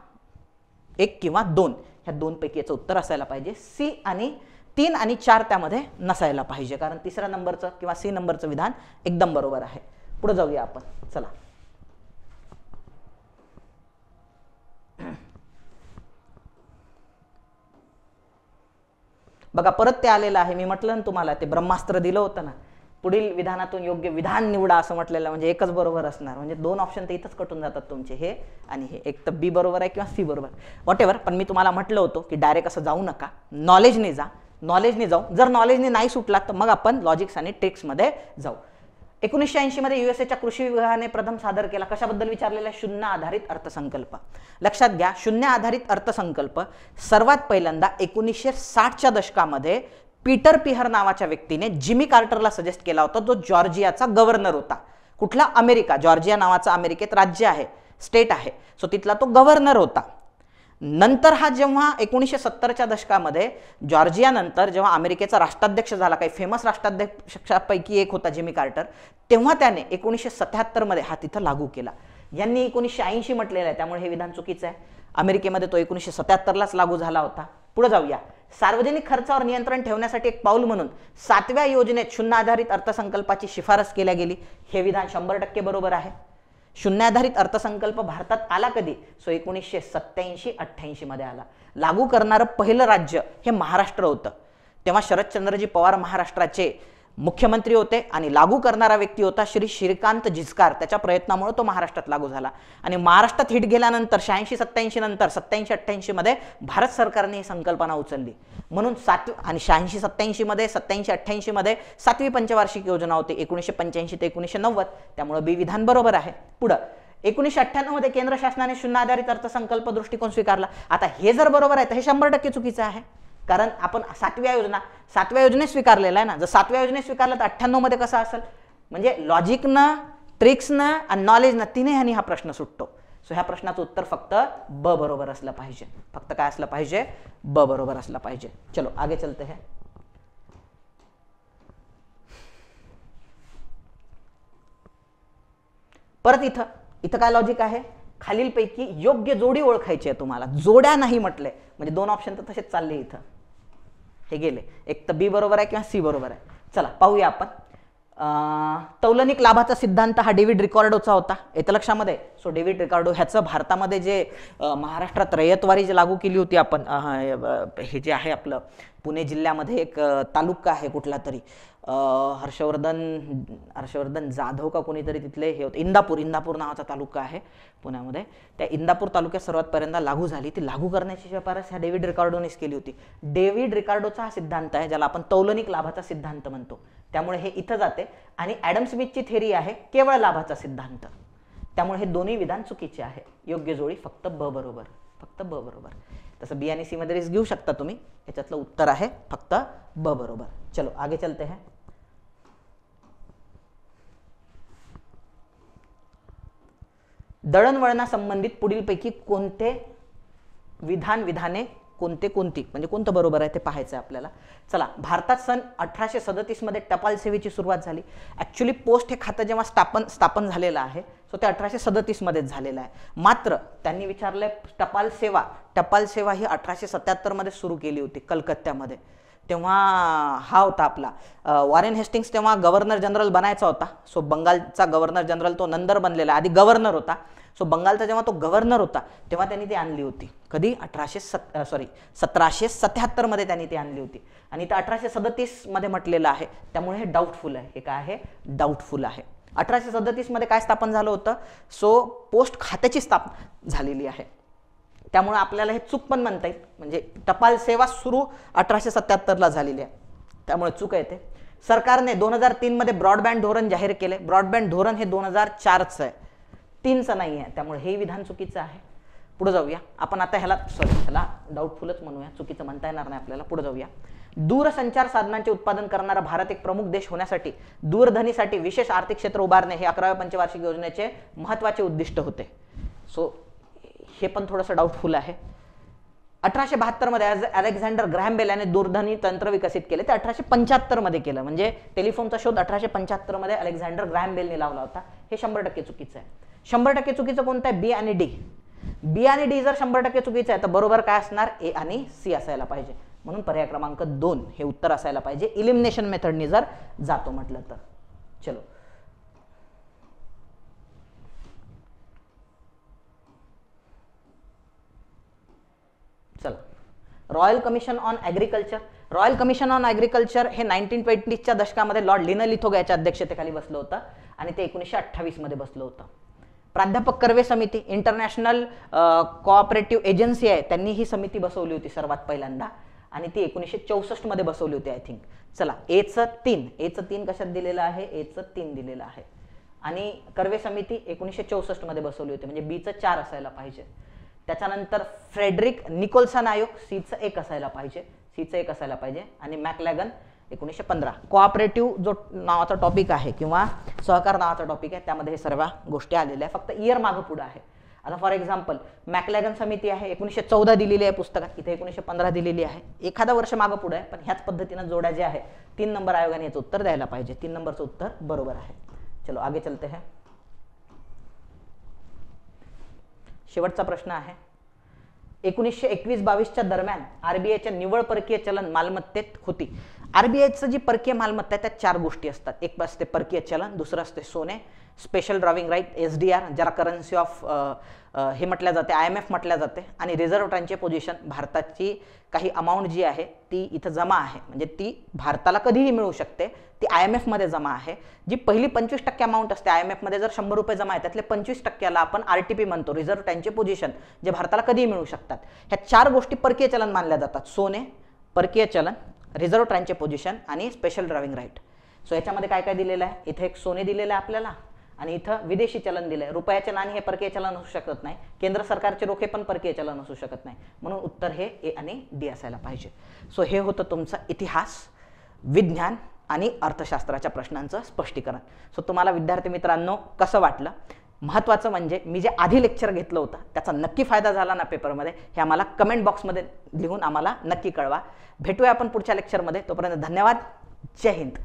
1 किंवा 2 ह्या दोनपैकी याचं उत्तर असायला पाहिजे. सी आणि 3 आणि 4 त्यामध्ये नसायला पाहिजे, कारण तिसऱ्या नंबरचं किंवा सी नंबरचं विधान एकदम बरोबर आहे. पुढे जाऊया आपण. चला, बघा परत ते आलेलं आहे. मी म्हटलं ना तुम्हाला, ते ब्रह्मास्त्र दिलं होतं ना, पुढील विधानातून योग्य विधान निवडा असं म्हटलेलं, म्हणजे एकच बरोबर असणार. म्हणजे दोन ऑप्शन तर इथंच कटून जातात तुमचे, हे आणि हे. एक तर बी बरोबर आहे किंवा सी बरोबर, वॉट एव्हर. पण मी तुम्हाला म्हटलं होतं की डायरेक्ट असं जाऊ नका, नॉलेजने जा. नॉलेजने जाऊ. जर नॉलेजने नाही सुटला तर मग आपण लॉजिक्स आणि ट्रिक्समध्ये जाऊ. 1980 मध्ये युएसएच्या कृषी विभागाने प्रथम सादर केला, कशाबद्दल विचारलेला? शून्य आधारित अर्थसंकल्प. लक्षात घ्या, शून्य आधारित अर्थसंकल्प सर्वात पहिल्यांदा 1960च्या दशकामध्ये पीटर पिहर नावाच्या व्यक्तीने जिमी कार्टरला सजेस्ट केला होता, जो जॉर्जियाचा गव्हर्नर होता. कुठला? अमेरिका. जॉर्जिया नावाचं अमेरिकेत राज्य आहे, स्टेट आहे. सो तिथला तो गव्हर्नर होता. नंतर हा जेव्हा 1970च्या दशकामध्ये जॉर्जिया नंतर जेव्हा अमेरिकेचा राष्ट्राध्यक्ष झाला, काही फेमस राष्ट्राध्यक्षापैकी एक होता जिमी कार्टर, तेव्हा त्याने 1977 मध्ये हा तिथं लागू केला. यांनी 1980 म्हटलेलं आहे, त्यामुळे हे विधान चुकीचं आहे. अमेरिकेमध्ये तो 1977लाच लागू झाला होता. पुढे जाऊया. सार्वजनिक खर्चावर नियंत्रण ठेवण्यासाठी एक पाऊल म्हणून 7व्या योजनेत शून्य आधारित अर्थसंकल्पाची शिफारस केल्या गेली, हे विधान 100% बरोबर आहे. शून्य आधारित अर्थसंकल्प भारतात आला कधी? सो 1987-88 मध्ये आला. लागू करणारं पहिलं राज्य हे महाराष्ट्र होतं. तेव्हा शरदचंद्रजी पवार महाराष्ट्राचे मुख्यमंत्री होते आणि लागू करणारा व्यक्ती होता श्री श्रीकांत जिचकार. त्याच्या प्रयत्नामुळे तो महाराष्ट्रात लागू झाला आणि महाराष्ट्रात हिट गेल्यानंतर 86-87 नंतर 87-88 मध्ये भारत सरकारने ही संकल्पना उचलली. म्हणून 86-87 मध्ये 87-88 मध्ये 7वी पंचवार्षिक योजना होती 1985 ते 1990. त्यामुळे बी विधान बरोबर आहे. पुढे 1998 मध्ये केंद्र शासनाने शून्य आधारित अर्थसंकल्प दृष्टिकोन स्वीकारला. आता हे जर बरोबर आहे तर हे 100% चुकीचं आहे, कारण आपण 7व्या योजनेत स्वीकारलेला आहे ना. जर 7व्या योजनेत स्वीकारलं तर 98 मध्ये कसं असेल, म्हणजे लॉजिकनं, ट्रिक्सनं आणि नॉलेजनं तिने ह्यानी हा प्रश्न सुटतो. सो ह्या प्रश्नाचं उत्तर फक्त ब बरोबर असलं पाहिजे. फक्त काय असलं पाहिजे, ब बरोबर असलं पाहिजे. चलो आगे चलते हैं. परत इथं काय लॉजिक आहे, खालीलपैकी योग्य जोडी ओळखायची आहे तुम्हाला. जोड्या नाही म्हटले म्हणजे 2 ऑप्शन तर तसेच चालले इथं, हे गेले. एक तर बी बरोबर आहे किंवा सी बरोबर आहे. चला पाहूया आपण. तौलनिक लाभाचा सिद्धांत हा डेव्हिड रिकार्डोचा होता, येतं लक्षामध्ये. सो डेव्हिड रिकार्डो ह्याचं भारतामध्ये जे महाराष्ट्रात रयतवारी जे लागू केली होती आपण, हे जे आहे आपलं पुणे जिल्ह्यामध्ये एक तालुका आहे कुठला तरी, हर्षवर्धन जाधव का कोणीतरी तिथले हे होते, इंदापूर नावाचा तालुका आहे पुण्यामध्ये. त्या इंदापूर तालुक्यात सर्वात पहिल्यांदा लागू झाली. ती लागू करण्याची शिफारस ह्या डेव्हिड रिकार्डोनेच केली होती. डेव्हिड रिकार्डोचा हा सिद्धांत आहे ज्याला आपण तौलनिक लाभाचा सिद्धांत म्हणतो. त्यामुळे हे इथं जाते. आणि ॲडम स्मिथची थेरी आहे केवळ लाभाचा सिद्धांत. त्यामुळे हे दोन्ही विधान चुकीचे आहे. योग्य जोडी फक्त ब बरोबर, फक्त ब बरोबर. तसं बी आणि सी मध्ये रिस्क घेऊ शकता तुम्ही. याच्यातलं उत्तर आहे फक्त ब बरोबर. चलो आगे चलते हैं. दळणवळणा संबंधित पुढीलपैकी कोणते विधाने कोणती म्हणजे कोणतं बरोबर आहे ते पाहायचं आहे आपल्याला. चला, भारतात सन 1837 मध्ये टपाल सेवेची सुरुवात झाली. ऍक्च्युली पोस्ट हे खातं जेव्हा स्थापन झालेलं आहे सो ते 1837 मध्येच झालेलं आहे. मात्र त्यांनी विचारलंय टपाल सेवा ही 1877 मध्ये सुरू केली होती कलकत्त्यामध्ये. तेव्हा हा होता आपला वॉरेन हेस्टिंग्स तेव्हा गव्हर्नर जनरल बनायचा होता. सो बंगालचा गव्हर्नर जनरल तो नंतर बनलेला, आधी गव्हर्नर होता. सो बंगालचा जेव्हा तो गव्हर्नर होता तेव्हा त्यांनी ती आणली होती. कधी 1777 मध्ये त्यांनी ती आणली होती आणि ते 1837 मध्ये म्हटलेलं आहे. त्यामुळे हे डाऊटफुल आहे. हे काय आहे, डाऊटफुल आहे. 1837 मध्ये काय स्थापन झालं होतं, सो पोस्ट खात्याची स्थापना झालेली आहे. त्यामुळे आपल्याला हे चूक पण म्हणता येईल. म्हणजे टपाल सेवा सुरू 1877 ला झालेली आहे, त्यामुळे चूक येते. सरकारने 2003 मध्ये ब्रॉडबँड धोरण जाहीर केले. ब्रॉडबँड धोरण हे 2004चं आहे, 3चं नाही आहे. त्यामुळे हे विधान चुकीचं आहे. पुढे जाऊया आपण. आता ह्याला डाऊटफुलच म्हणूया, चुकीचं म्हणता येणार नाही आपल्याला. पुढे जाऊया. दूरसंचार साधनांचे उत्पादन करणारा भारत एक प्रमुख देश होण्यासाठी दूरध्वनीसाठी विशेष आर्थिक क्षेत्र उभारणे हे 11व्या पंचवार्षिक योजनेचे महत्त्वाचे उद्दिष्ट होते. सो हे पण थोडंसं डाऊटफुल आहे. 1872 मध्ये अलेक्झांडर ग्रॅहम बेल याने दूरध्वनी तंत्र विकसित केले. ते 1875 मध्ये केलं. म्हणजे टेलिफोनचा शोध 1875 मध्ये अलेक्झांडर ग्रॅहम बेलने लावला होता. हे 100% चुकीचं आहे. 100% चुकीचं कोणतं आहे, बी आणि डी. बी आणि डी जर 100% चुकीचं आहे तर बरोबर काय असणार, ए आणि सी असायला पाहिजे. म्हणून पर्याय क्रमांक 2 हे उत्तर असायला पाहिजे इलिमिनेशन मेथडनी जर जातो म्हटलं तर. चलो चला. Royal commission on agriculture. Royal commission on agriculture हे 1920च्या दशकामध्ये लॉर्ड लिनलिथो याच्या अध्यक्षतेखाली बसलं होतं आणि ते 1928 मध्ये बसलं होतं. प्राध्यापक कर्वे समिती इंटरनॅशनल कोऑपरेटिव्ह एजन्सी आहे, त्यांनी ही समिती बसवली होती सर्वात पहिल्यांदा आणि ती 1964 मध्ये बसवली होती आय थिंक. चला, एचं 3 कशात दिलेलं आहे, एचं 3 दिलेलं आहे. आणि कर्वे समिती 1964 मध्ये बसवली होती, म्हणजे बीचं 4 असायला पाहिजे. त्याच्यानंतर फ्रेडरिक निकोल्सन आयोग, सीचं 1 असायला पाहिजे. आणि मॅकलॅगन 1915. कोऑपरेटिव्ह जो नावाचा टॉपिक आहे किंवा सहकार नावाचा टॉपिक आहे त्यामध्ये हे सर्व गोष्टी आलेल्या आहे, फक्त इयर मागं पुढे आहे. आता फॉर एक्झाम्पल मॅकलॅगन समिती आहे 1914 दिलेली आहे पुस्तकात, इथे 1915 दिलेली आहे. एखादा वर्ष मागं पुढे आहे, पण ह्याच पद्धतीनं जोड्या जे आहे 3 नंबर आयोगाने याचं उत्तर द्यायला पाहिजे. 3 नंबरचं उत्तर बरोबर आहे. चलो आगे चलते हैं. शेवटचा प्रश्न आहे. 1921-22च्या दरम्यान आरबीआयच्या निव्वळ परकीय चलन मालमत्तेत होती. आरबीआयचं जी परकीय मालमत्ता आहे त्यात 4 गोष्टी असतात. एक असते परकीय चलन, दुसरं असते सोने, स्पेशल ड्रॉविंग राईट SDR ज्याला करन्सी ऑफ हे म्हटल्या जाते, IMF म्हटल्या जाते, आणि रिझर्व्ह ट्रान्चे पोझिशन भारताची काही अमाऊंट जी आहे ती इथं जमा आहे, म्हणजे ती भारताला कधीही मिळू शकते, ती IMF मध्ये जमा आहे. जी पहिली 25% अमाऊंट असते IMF मध्ये, जर 100 रुपये जमा आहे त्यातले 25%ला आपण RTP म्हणतो, रिझर्व्ह ट्रान्चे पोझिशन, जे भारताला कधीही मिळू शकतात. ह्या 4 गोष्टी परकीय चलन मानल्या जातात: सोने, परकीय चलन, रिझर्व्ह ट्रान्चे पोझिशन आणि स्पेशल ड्रॉविंग राईट. सो याच्यामध्ये काय काय दिलेलं आहे? इथे एक सोने दिलेलं आहे आपल्याला, आणि इथं विदेशी चलन दिलंय. रुपयाचे नाणे हे परकीय चलन असू शकत नाही, केंद्र सरकारचे रोखे पण परकीय चलन असू शकत नाही, म्हणून उत्तर हे A आणि D असायला पाहिजे. सो हे होतं तुमचं इतिहास, विज्ञान आणि अर्थशास्त्राच्या प्रश्नांचं स्पष्टीकरण. सो तुम्हाला विद्यार्थी मित्रांनो कसं वाटलं? महत्त्वाचं म्हणजे मी जे आधी लेक्चर घेतलं होतं त्याचा नक्की फायदा झाला ना पेपरमध्ये, हे आम्हाला कमेंट बॉक्समध्ये लिहून आम्हाला नक्की कळवा. भेटूया आपण पुढच्या लेक्चरमध्ये. तोपर्यंत धन्यवाद. जय हिंद.